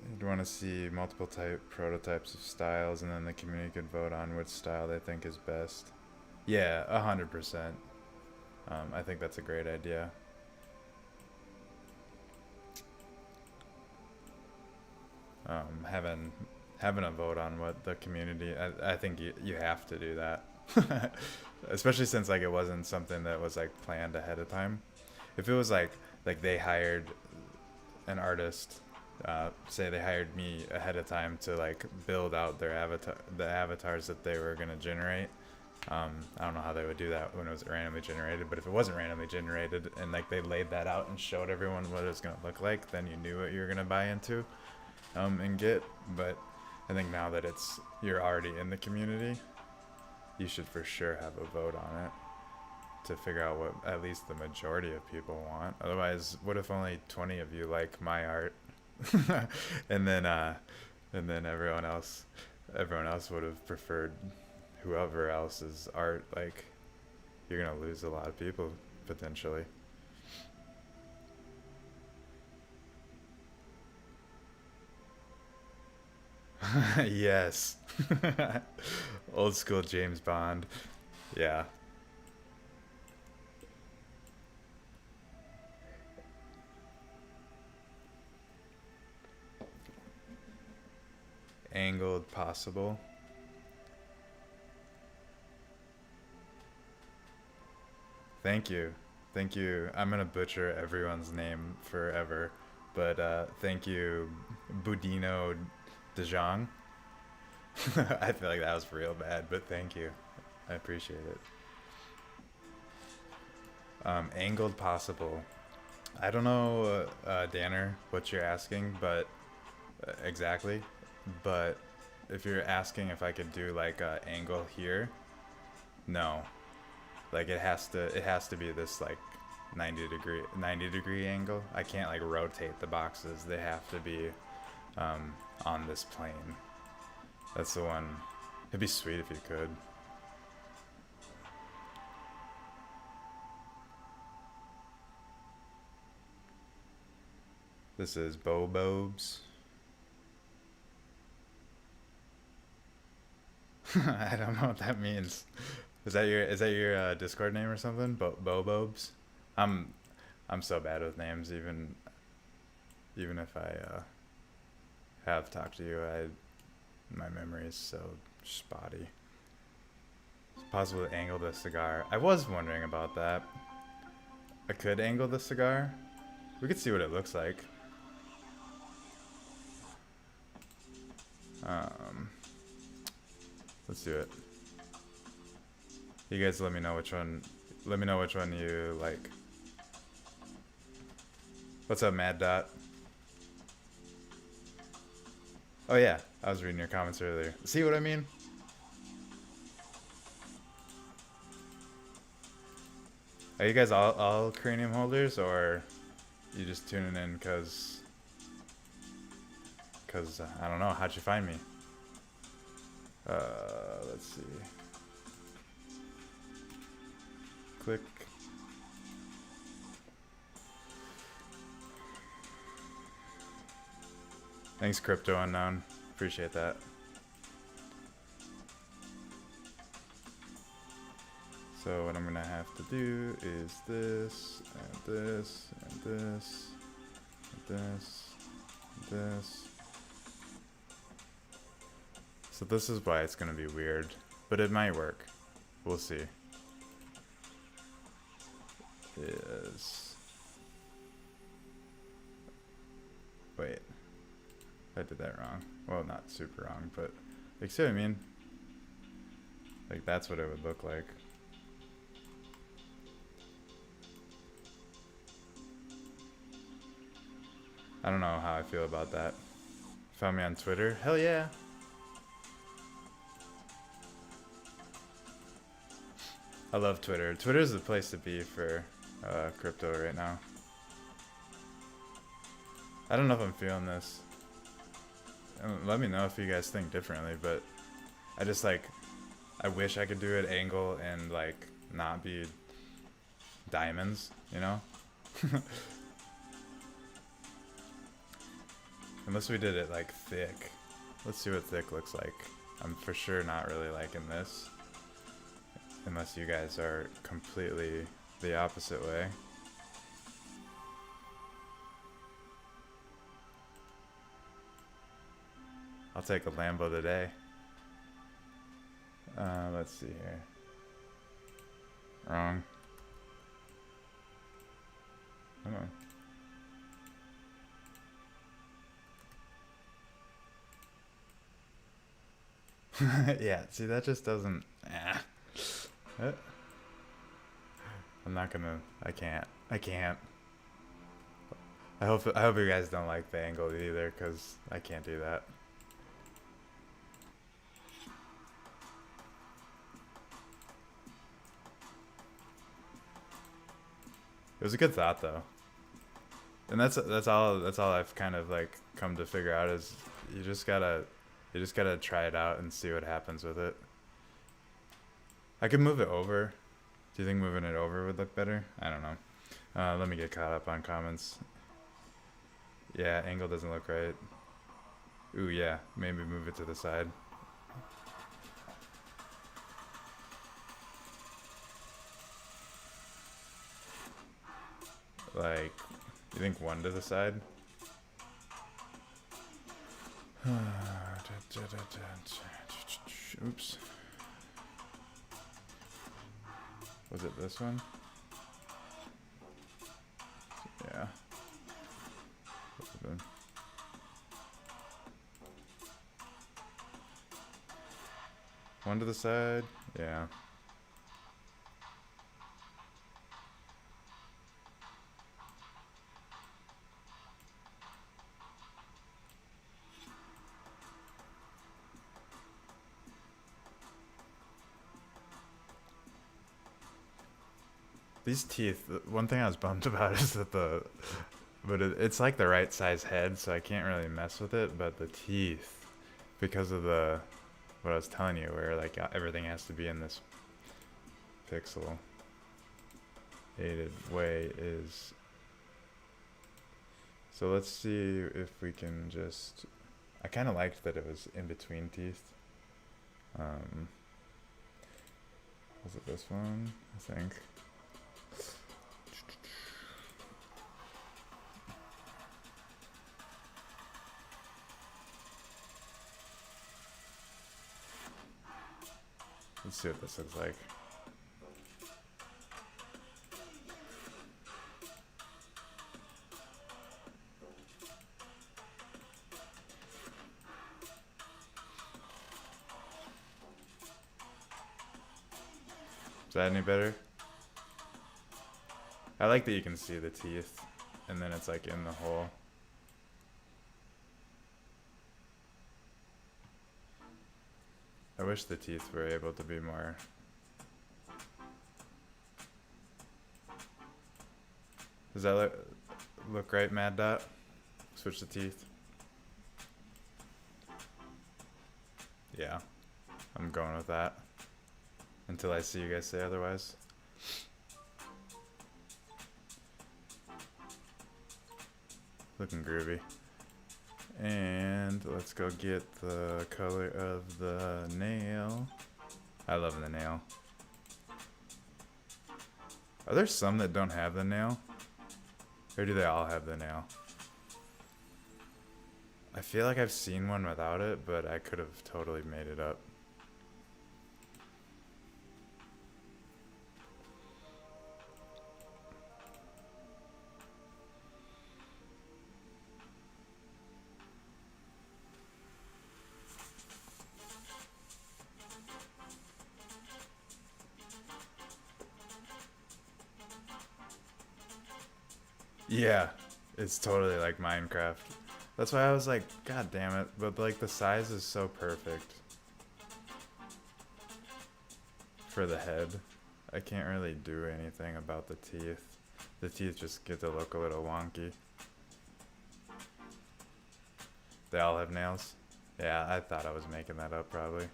You'd want to see multiple prototypes of styles, and then the community could vote on which style they think is best. Yeah, 100%. I think that's a great idea. Having a vote on what the community, I think you have to do that. Especially since like it wasn't something that was like planned ahead of time. If it was like they hired an artist, say they hired me ahead of time to like build out their the avatars that they were gonna generate. I don't know how they would do that when it was randomly generated, but if it wasn't randomly generated and like they laid that out and showed everyone what it was gonna look like, then you knew what you were gonna buy into, and get. But I think now that you're already in the community, you should for sure have a vote on it to figure out what at least the majority of people want. Otherwise, what if only 20 of you like my art, and then everyone else would have preferred whoever else's art? Like, you're gonna lose a lot of people potentially. Yes. Old school James Bond. Yeah. Angled possible. Thank you. Thank you. I'm gonna butcher everyone's name forever, but thank you, Budino De Jong. I feel like that was real bad, but thank you. I appreciate it. Angled possible. I don't know, Danner, what you're asking, but exactly. But if you're asking if I could do like a angle here, no. Like it has to be this like 90 degree angle. I can't like rotate the boxes. They have to be on this plane. That's the one. It'd be sweet if you could. This is Bobobes. I don't know what that means. Is that your Discord name or something? Bobobes. I'm I'm so bad with names. Even if I have talked to you, my memory is so spotty. It's possible to angle the cigar. I was wondering about that. I could angle the cigar. We could see what it looks like. Let's do it. You guys let me know which one. Let me know which one you like. What's up, Mad Dot? Oh yeah, I was reading your comments earlier. See what I mean? Are you guys all cranium holders, or you just tuning in cause I don't know, how'd you find me? Let's see. Click. Thanks, Crypto Unknown. Appreciate that. So what I'm gonna have to do is this, and this, and this, and this, and this. So this is why it's gonna be weird, but it might work. We'll see. Wait. I did that wrong. Well, not super wrong, but like, see what I mean? Like, that's what it would look like. I don't know how I feel about that. Found me on Twitter? Hell yeah! I love Twitter. Twitter's the place to be for crypto right now. I don't know if I'm feeling this. Let me know if you guys think differently, but I just like, I wish I could do it angle and like not be diamonds, you know? Unless we did it like thick. Let's see what thick looks like. I'm for sure not really liking this. Unless you guys are completely the opposite way. I'll take a Lambo today. Let's see here. Wrong. Come on. Yeah, see, that just doesn't. I'm not gonna. I can't. I hope you guys don't like the angle either, cause I can't do that. It was a good thought though, and that's all I've kind of like come to figure out is you just gotta try it out and see what happens with it. I could move it over. Do you think moving it over would look better? I don't know. Let me get caught up on comments. Yeah, angle doesn't look right. Ooh yeah, maybe move it to the side. Like, you think one to the side? Oops. Was it this one? Yeah. One to the side? Yeah. These teeth, one thing I was bummed about is that it's like the right size head, so I can't really mess with it, but the teeth, because of what I was telling you, where like everything has to be in this pixel way is, So let's see if we can just... I kind of liked that it was in between teeth. Was it this one? I think. Let's see what this looks like. Is that any better? I like that you can see the teeth and then it's like in the hole. I wish the teeth were able to be more. Does that look right, Mad Dot? Switch the teeth. Yeah, I'm going with that. Until I see you guys say otherwise. Looking groovy. And let's go get the color of the nail. I love the nail. Are there some that don't have the nail? Or do they all have the nail? I feel like I've seen one without it, but I could have totally made it up. Yeah, it's totally like Minecraft. That's why I was like, God damn it. But like the size is so perfect for the head. I can't really do anything about the teeth. The teeth just get to look a little wonky. They all have nails? Yeah, I thought I was making that up probably.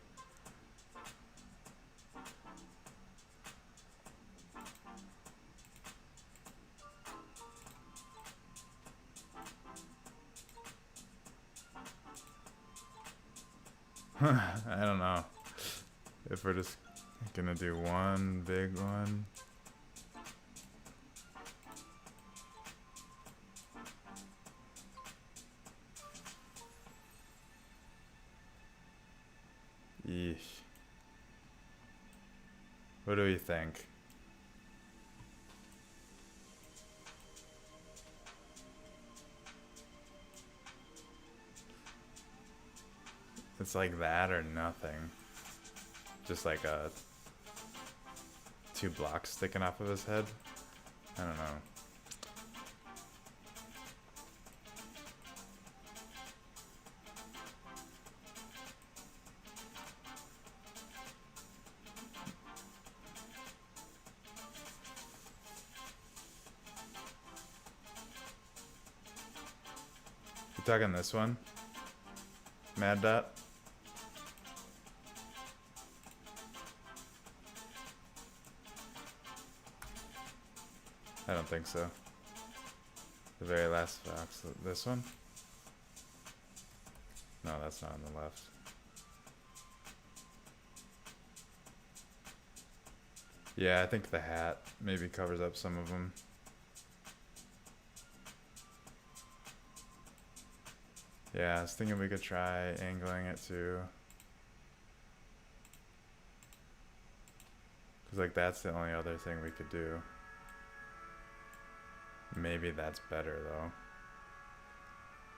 I don't know if we're just gonna do one big one. Yeesh. What do we think? It's like that or nothing. Just like two blocks sticking off of his head. I don't know. You talking this one? Mad Dot? I don't think so. The very last box. This one? No, that's not on the left. Yeah, I think the hat maybe covers up some of them. Yeah, I was thinking we could try angling it too. Cause like that's the only other thing we could do. Maybe that's better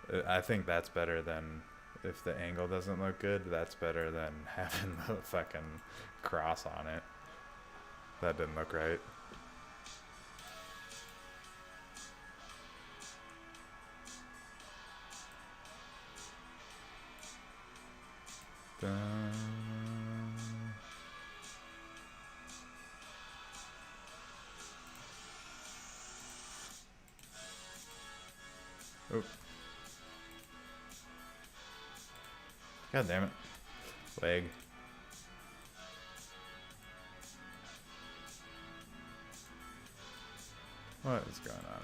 though. I think that's better than, if the angle doesn't look good, that's better than having the fucking cross on it. That didn't look right. Dun. Oop. God damn it. Leg. What is going on?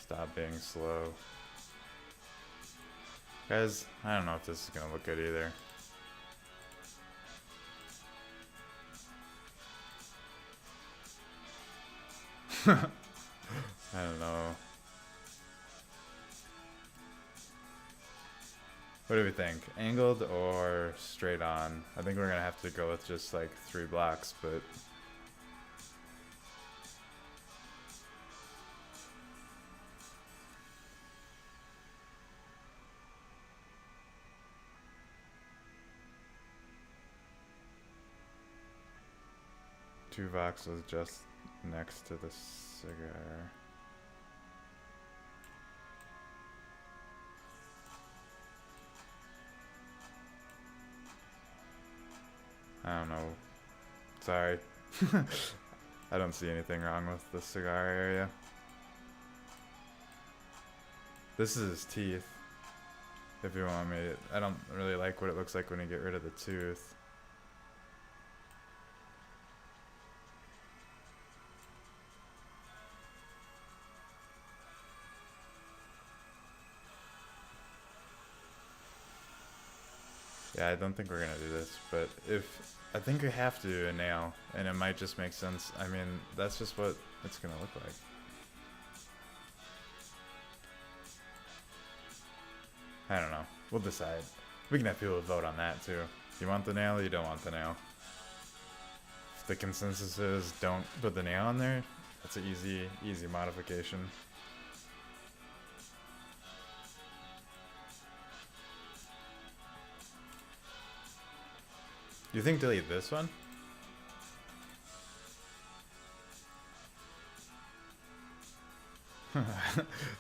Stop being slow. Guys, I don't know if this is gonna look good either. I don't know. What do we think? Angled or straight on? I think we're gonna have to go with just like 3 blocks, but... Two voxels just next to the cigar. I don't know. Sorry. I don't see anything wrong with the cigar area. This is his teeth. If you want me to, I don't really like what it looks like when you get rid of the tooth. Yeah, I don't think we're gonna do this, but if I think we have to do a nail, and it might just make sense. I mean, that's just what it's gonna look like. I don't know. We'll decide. We can have people vote on that too. You want the nail or you don't want the nail? If the consensus is don't put the nail on there, that's an easy modification. You think delete this one?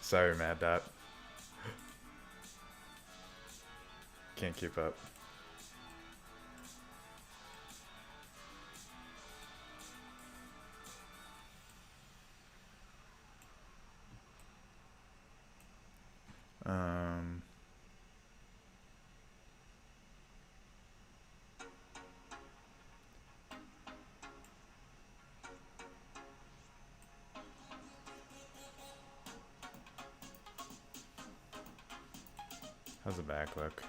Sorry, Mad Dot. Can't keep up. How's the back look?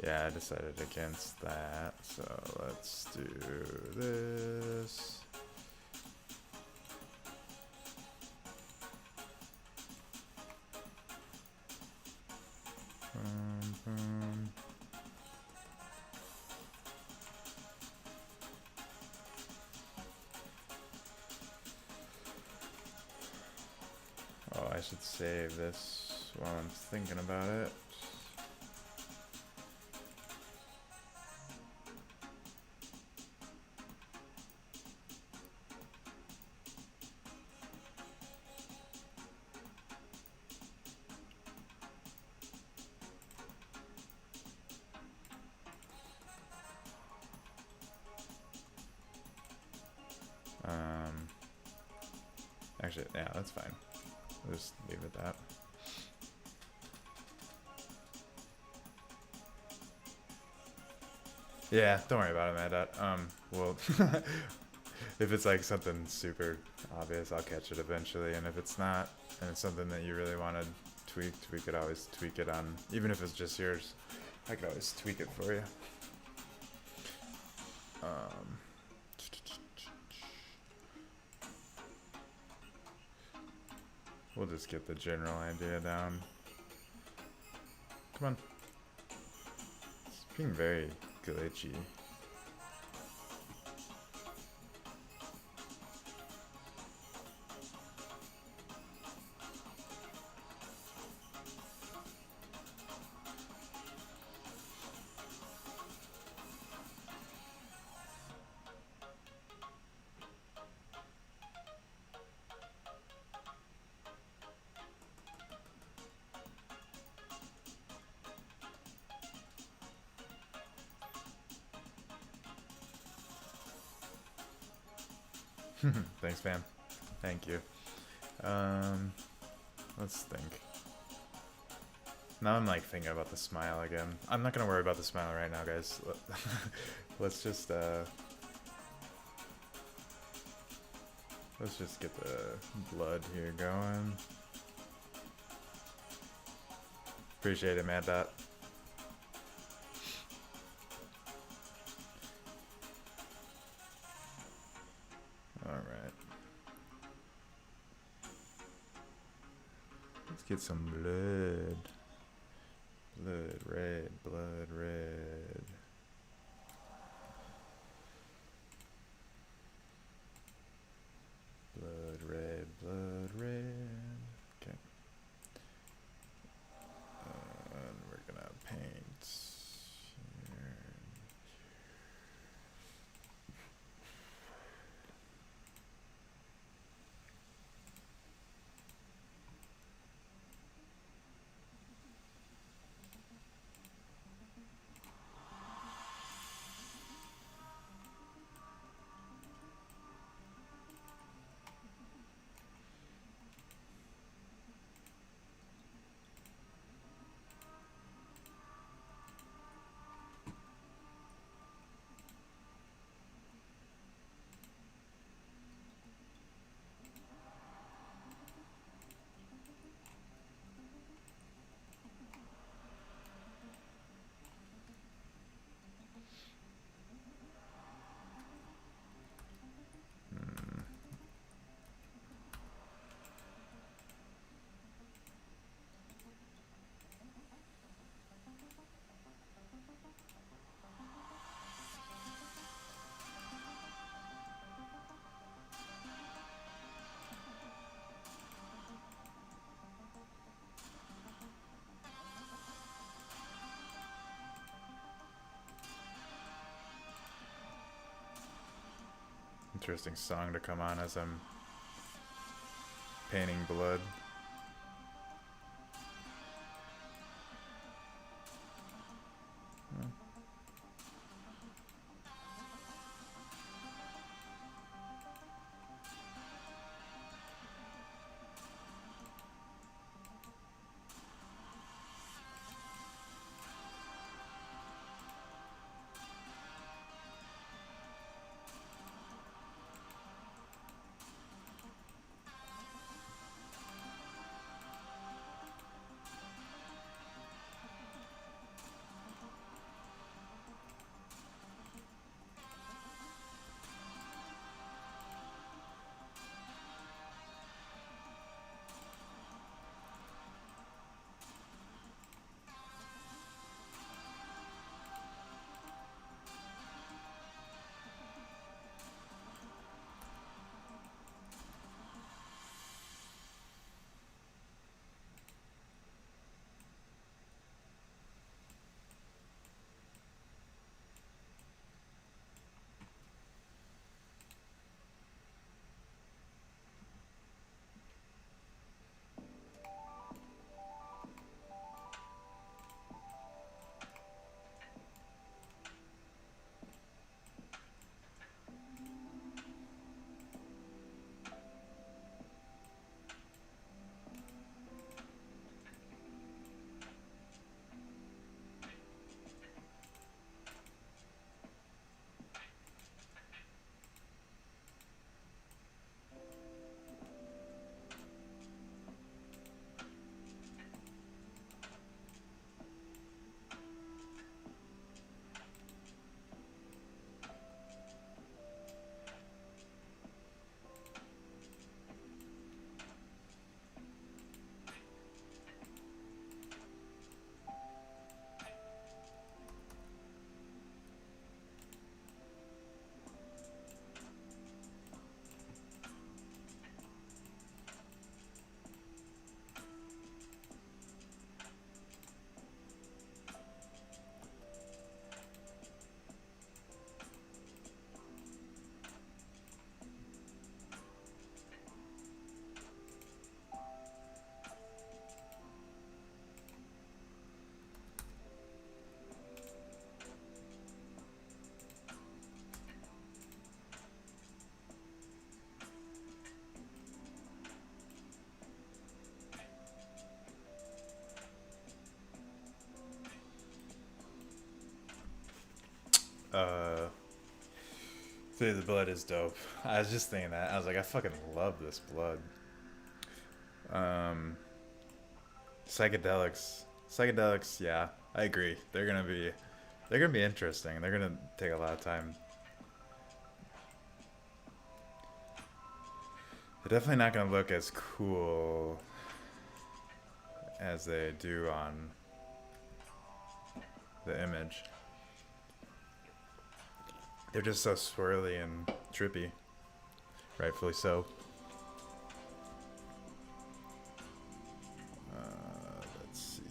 Yeah, I decided against that, so let's do this. Boom. Oh, I should save this while I'm thinking about it. Actually, yeah, that's fine. We'll just leave it at that. Yeah, don't worry about it, Mad Dot. Well, if it's like something super obvious, I'll catch it eventually. And if it's not, and it's something that you really wanted tweaked, we could always tweak it on, even if it's just yours. I could always tweak it for you. We'll just get the general idea down. Come on. It's being very glitchy. Thanks, fam. Thank you. Let's think. Now I'm like thinking about the smile again. I'm not gonna worry about the smile right now, guys. Let's just Let's just get the blood here going. Appreciate it, Mad Dot. Alright. Let's get some blood. Blood red, blood red. Blood red, blood red. Okay. And we're gonna paint here. Interesting song to come on as I'm painting blood. Dude, the blood is dope. I was just thinking that. I was like, I fucking love this blood. Um, psychedelics. Yeah, I agree. They're gonna be interesting. They're gonna take a lot of time. They're definitely not gonna look as cool as they do on the image. They're just so swirly and trippy. Rightfully so. Let's see.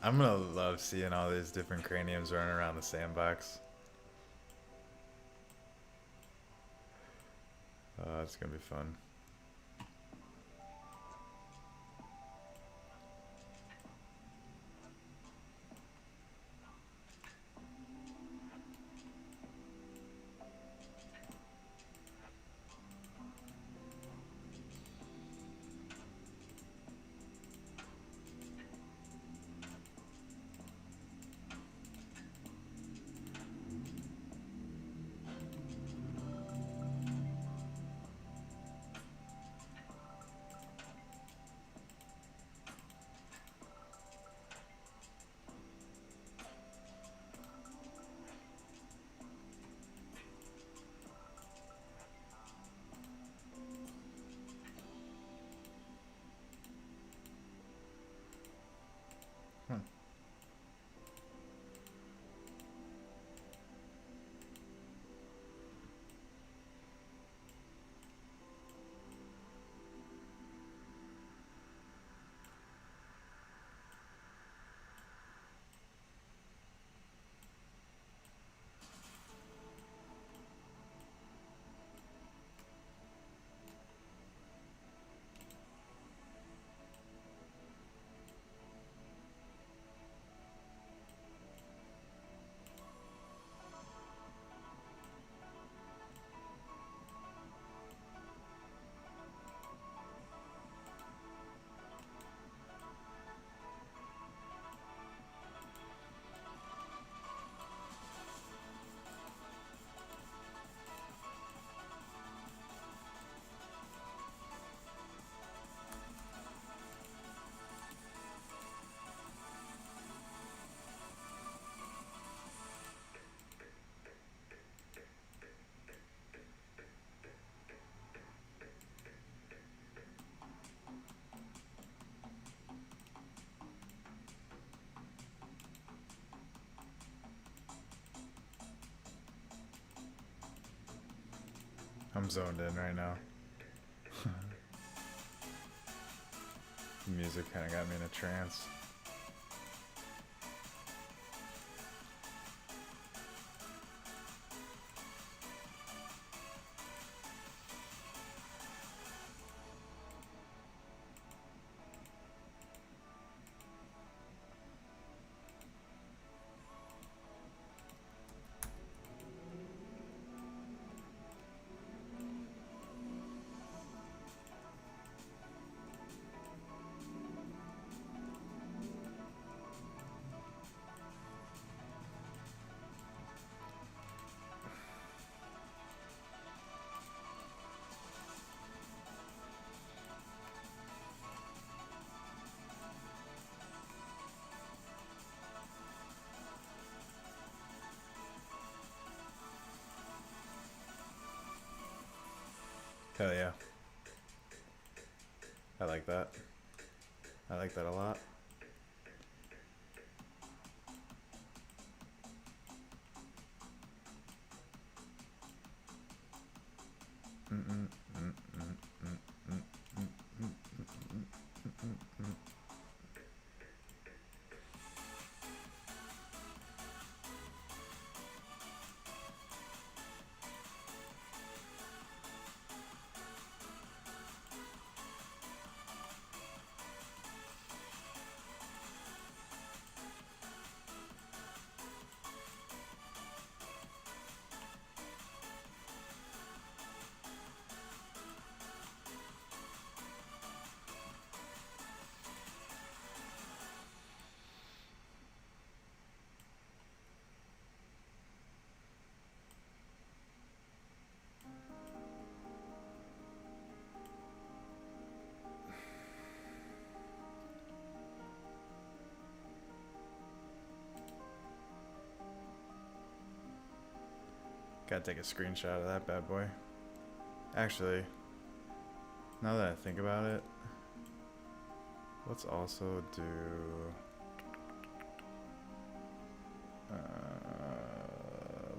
I'm gonna love seeing all these different craniums running around the sandbox. It's gonna be fun. I'm zoned in right now. The music kind of got me in a trance. Hell yeah. I like that. I like that a lot. Gotta take a screenshot of that bad boy. Actually, now that I think about it, let's also do...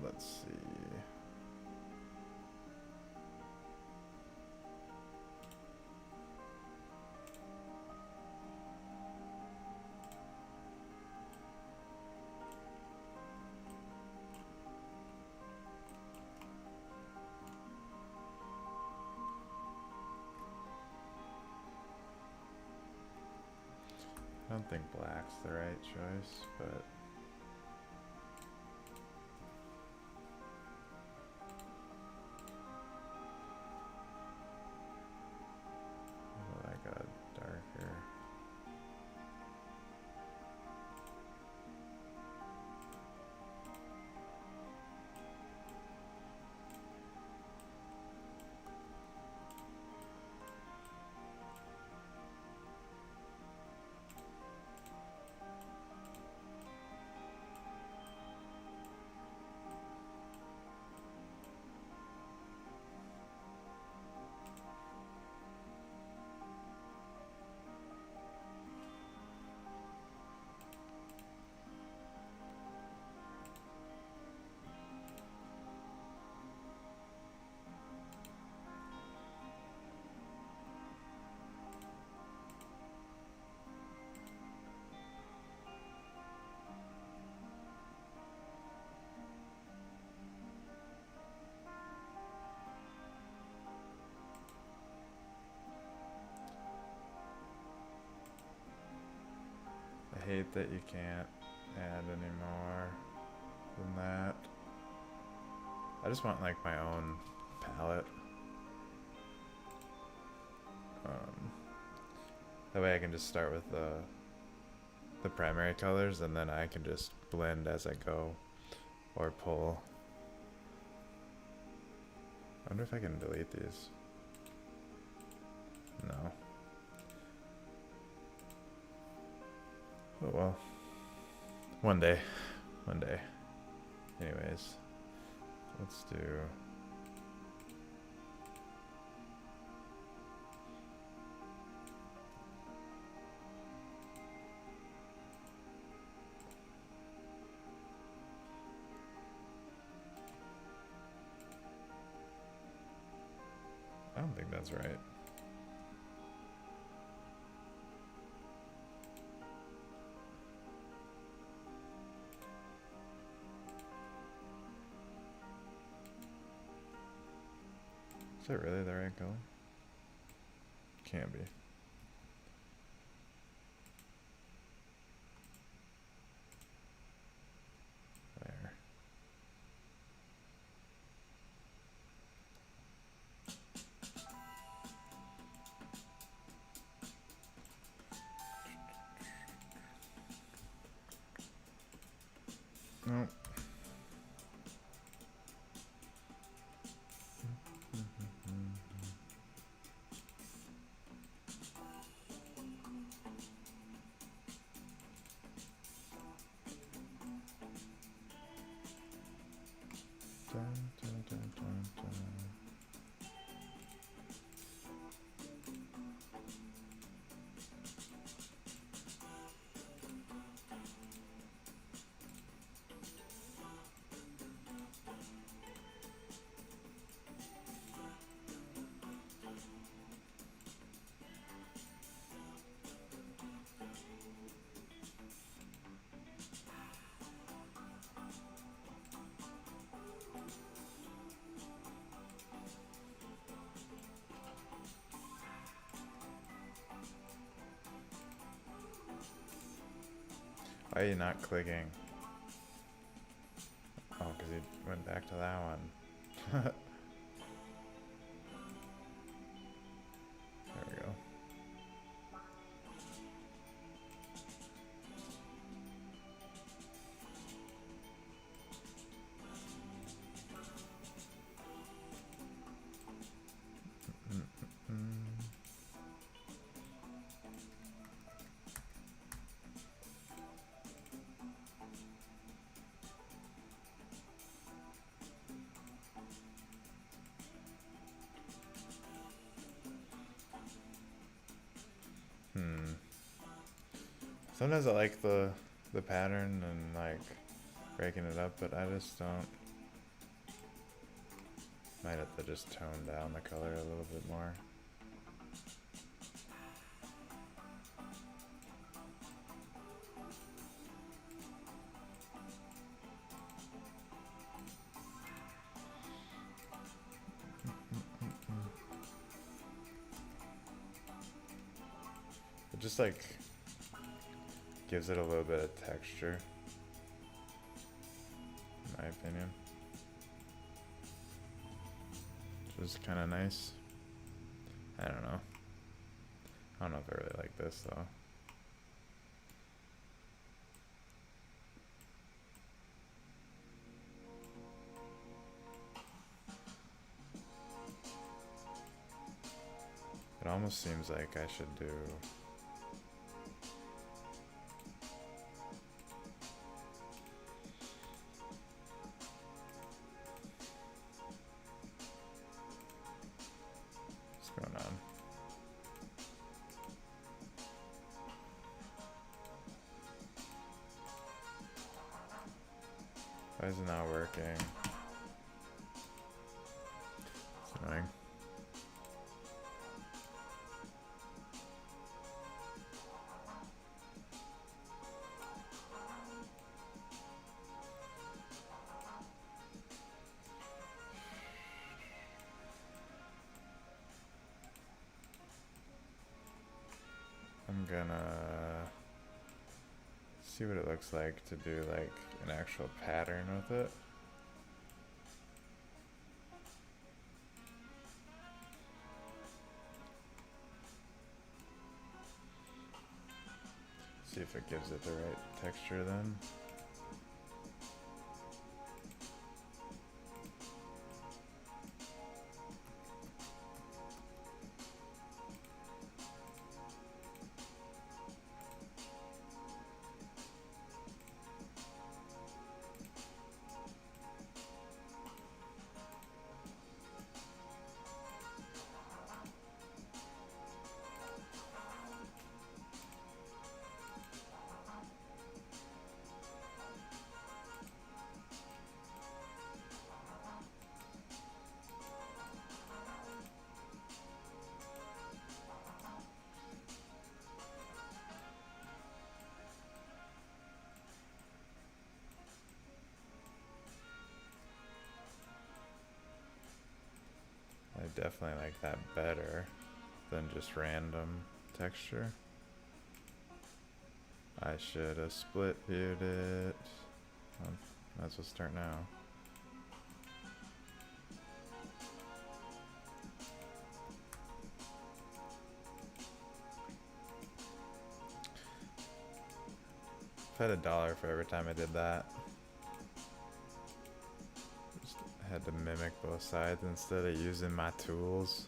let's see. I don't think black's the right choice, but I got darker. I hate that you can't add any more than that. I just want like my own palette. That way I can just start with the primary colors and then I can just blend as I go or pull. I wonder if I can delete these. No. Oh well. One day. One day. Anyways. Let's do... I don't think that's right. Is that really the right color? Can't be. There. Nope. Why are you not clicking? Oh, because he went back to that one. There we go. Sometimes I like the pattern and like breaking it up, but I just don't. Might have to just tone down the color a little bit more. It just like gives it a little bit of texture, in my opinion. Which is kind of nice. I don't know. I don't know if I really like this though. It almost seems like I should do what's going on? Why is it not working? It's annoying. I'm gonna see what it looks like to do like an actual pattern with it. See if it gives it the right texture then. I definitely like that better than just random texture. I should have split viewed it. Well, might as well start now. If I had $1 for every time I did that. Just had to mimic both sides instead of using my tools.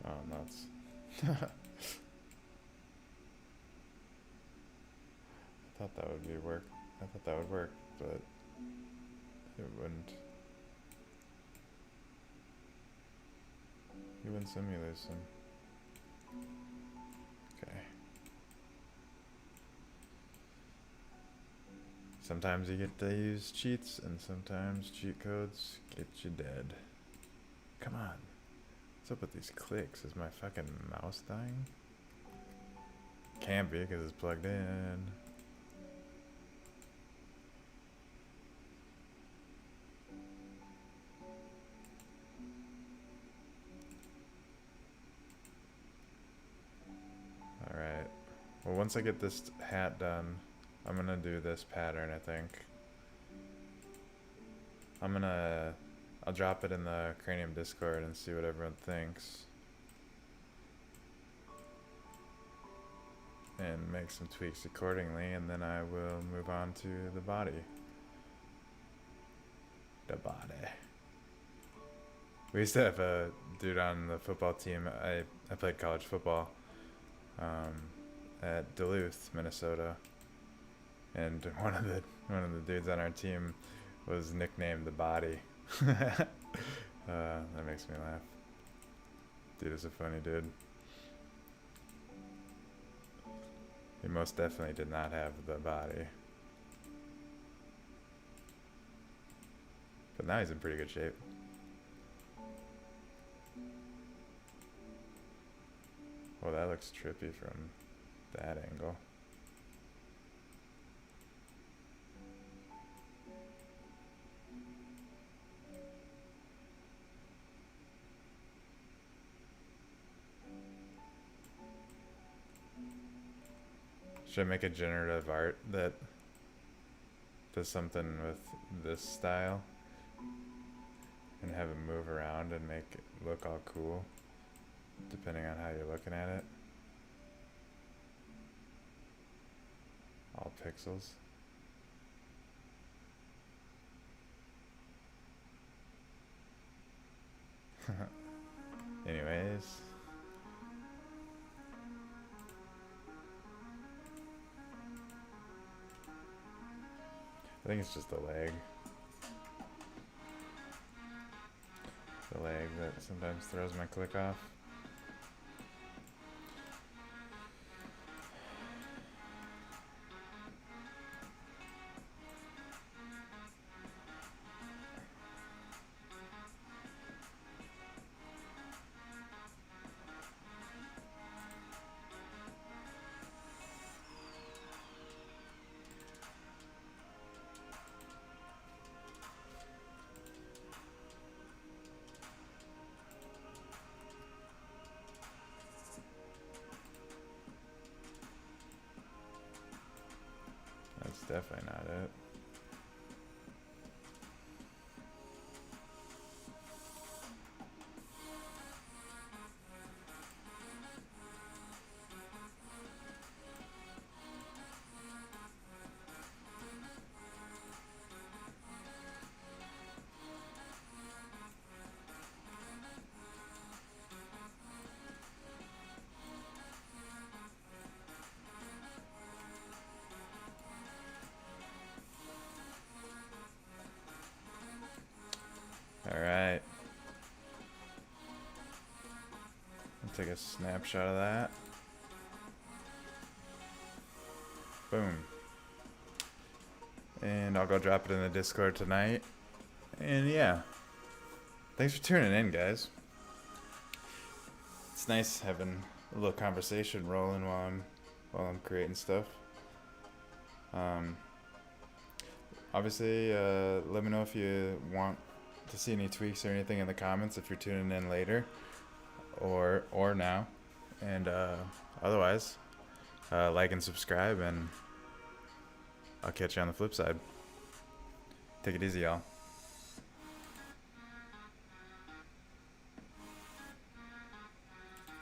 Oh, nuts. I thought that would be work. I thought that would work, but it wouldn't. You win some, you lose some. Okay. Sometimes you get to use cheats, and sometimes cheat codes get you dead. Come on. What's up with these clicks? Is my fucking mouse dying? Can't be because it's plugged in. Alright. once I get this hat done, I'm gonna do this pattern, I think. I'll drop it in the Cranium Discord and see what everyone thinks. And make some tweaks accordingly, and then I will move on to the body. The body. We used to have a dude on the football team. I played college football at Duluth, Minnesota, and one of the dudes on our team was nicknamed the Body. That makes me laugh. Dude is a funny dude. He most definitely did not have the body. But now he's in pretty good shape. Well, that looks trippy from that angle. Should I make a generative art that does something with this style and have it move around and make it look all cool depending on how you're looking at it? All pixels. Anyways. I think it's just the leg. The leg that sometimes throws my click off. That's definitely not it. Alright. I'll take a snapshot of that. Boom. And I'll go drop it in the Discord tonight. And yeah. Thanks for tuning in, guys. It's nice having a little conversation rolling while I'm creating stuff. Obviously, let me know if you want to see any tweaks or anything in the comments if you're tuning in later or now. And otherwise, like and subscribe, and I'll catch you on the flip side. Take it easy, y'all.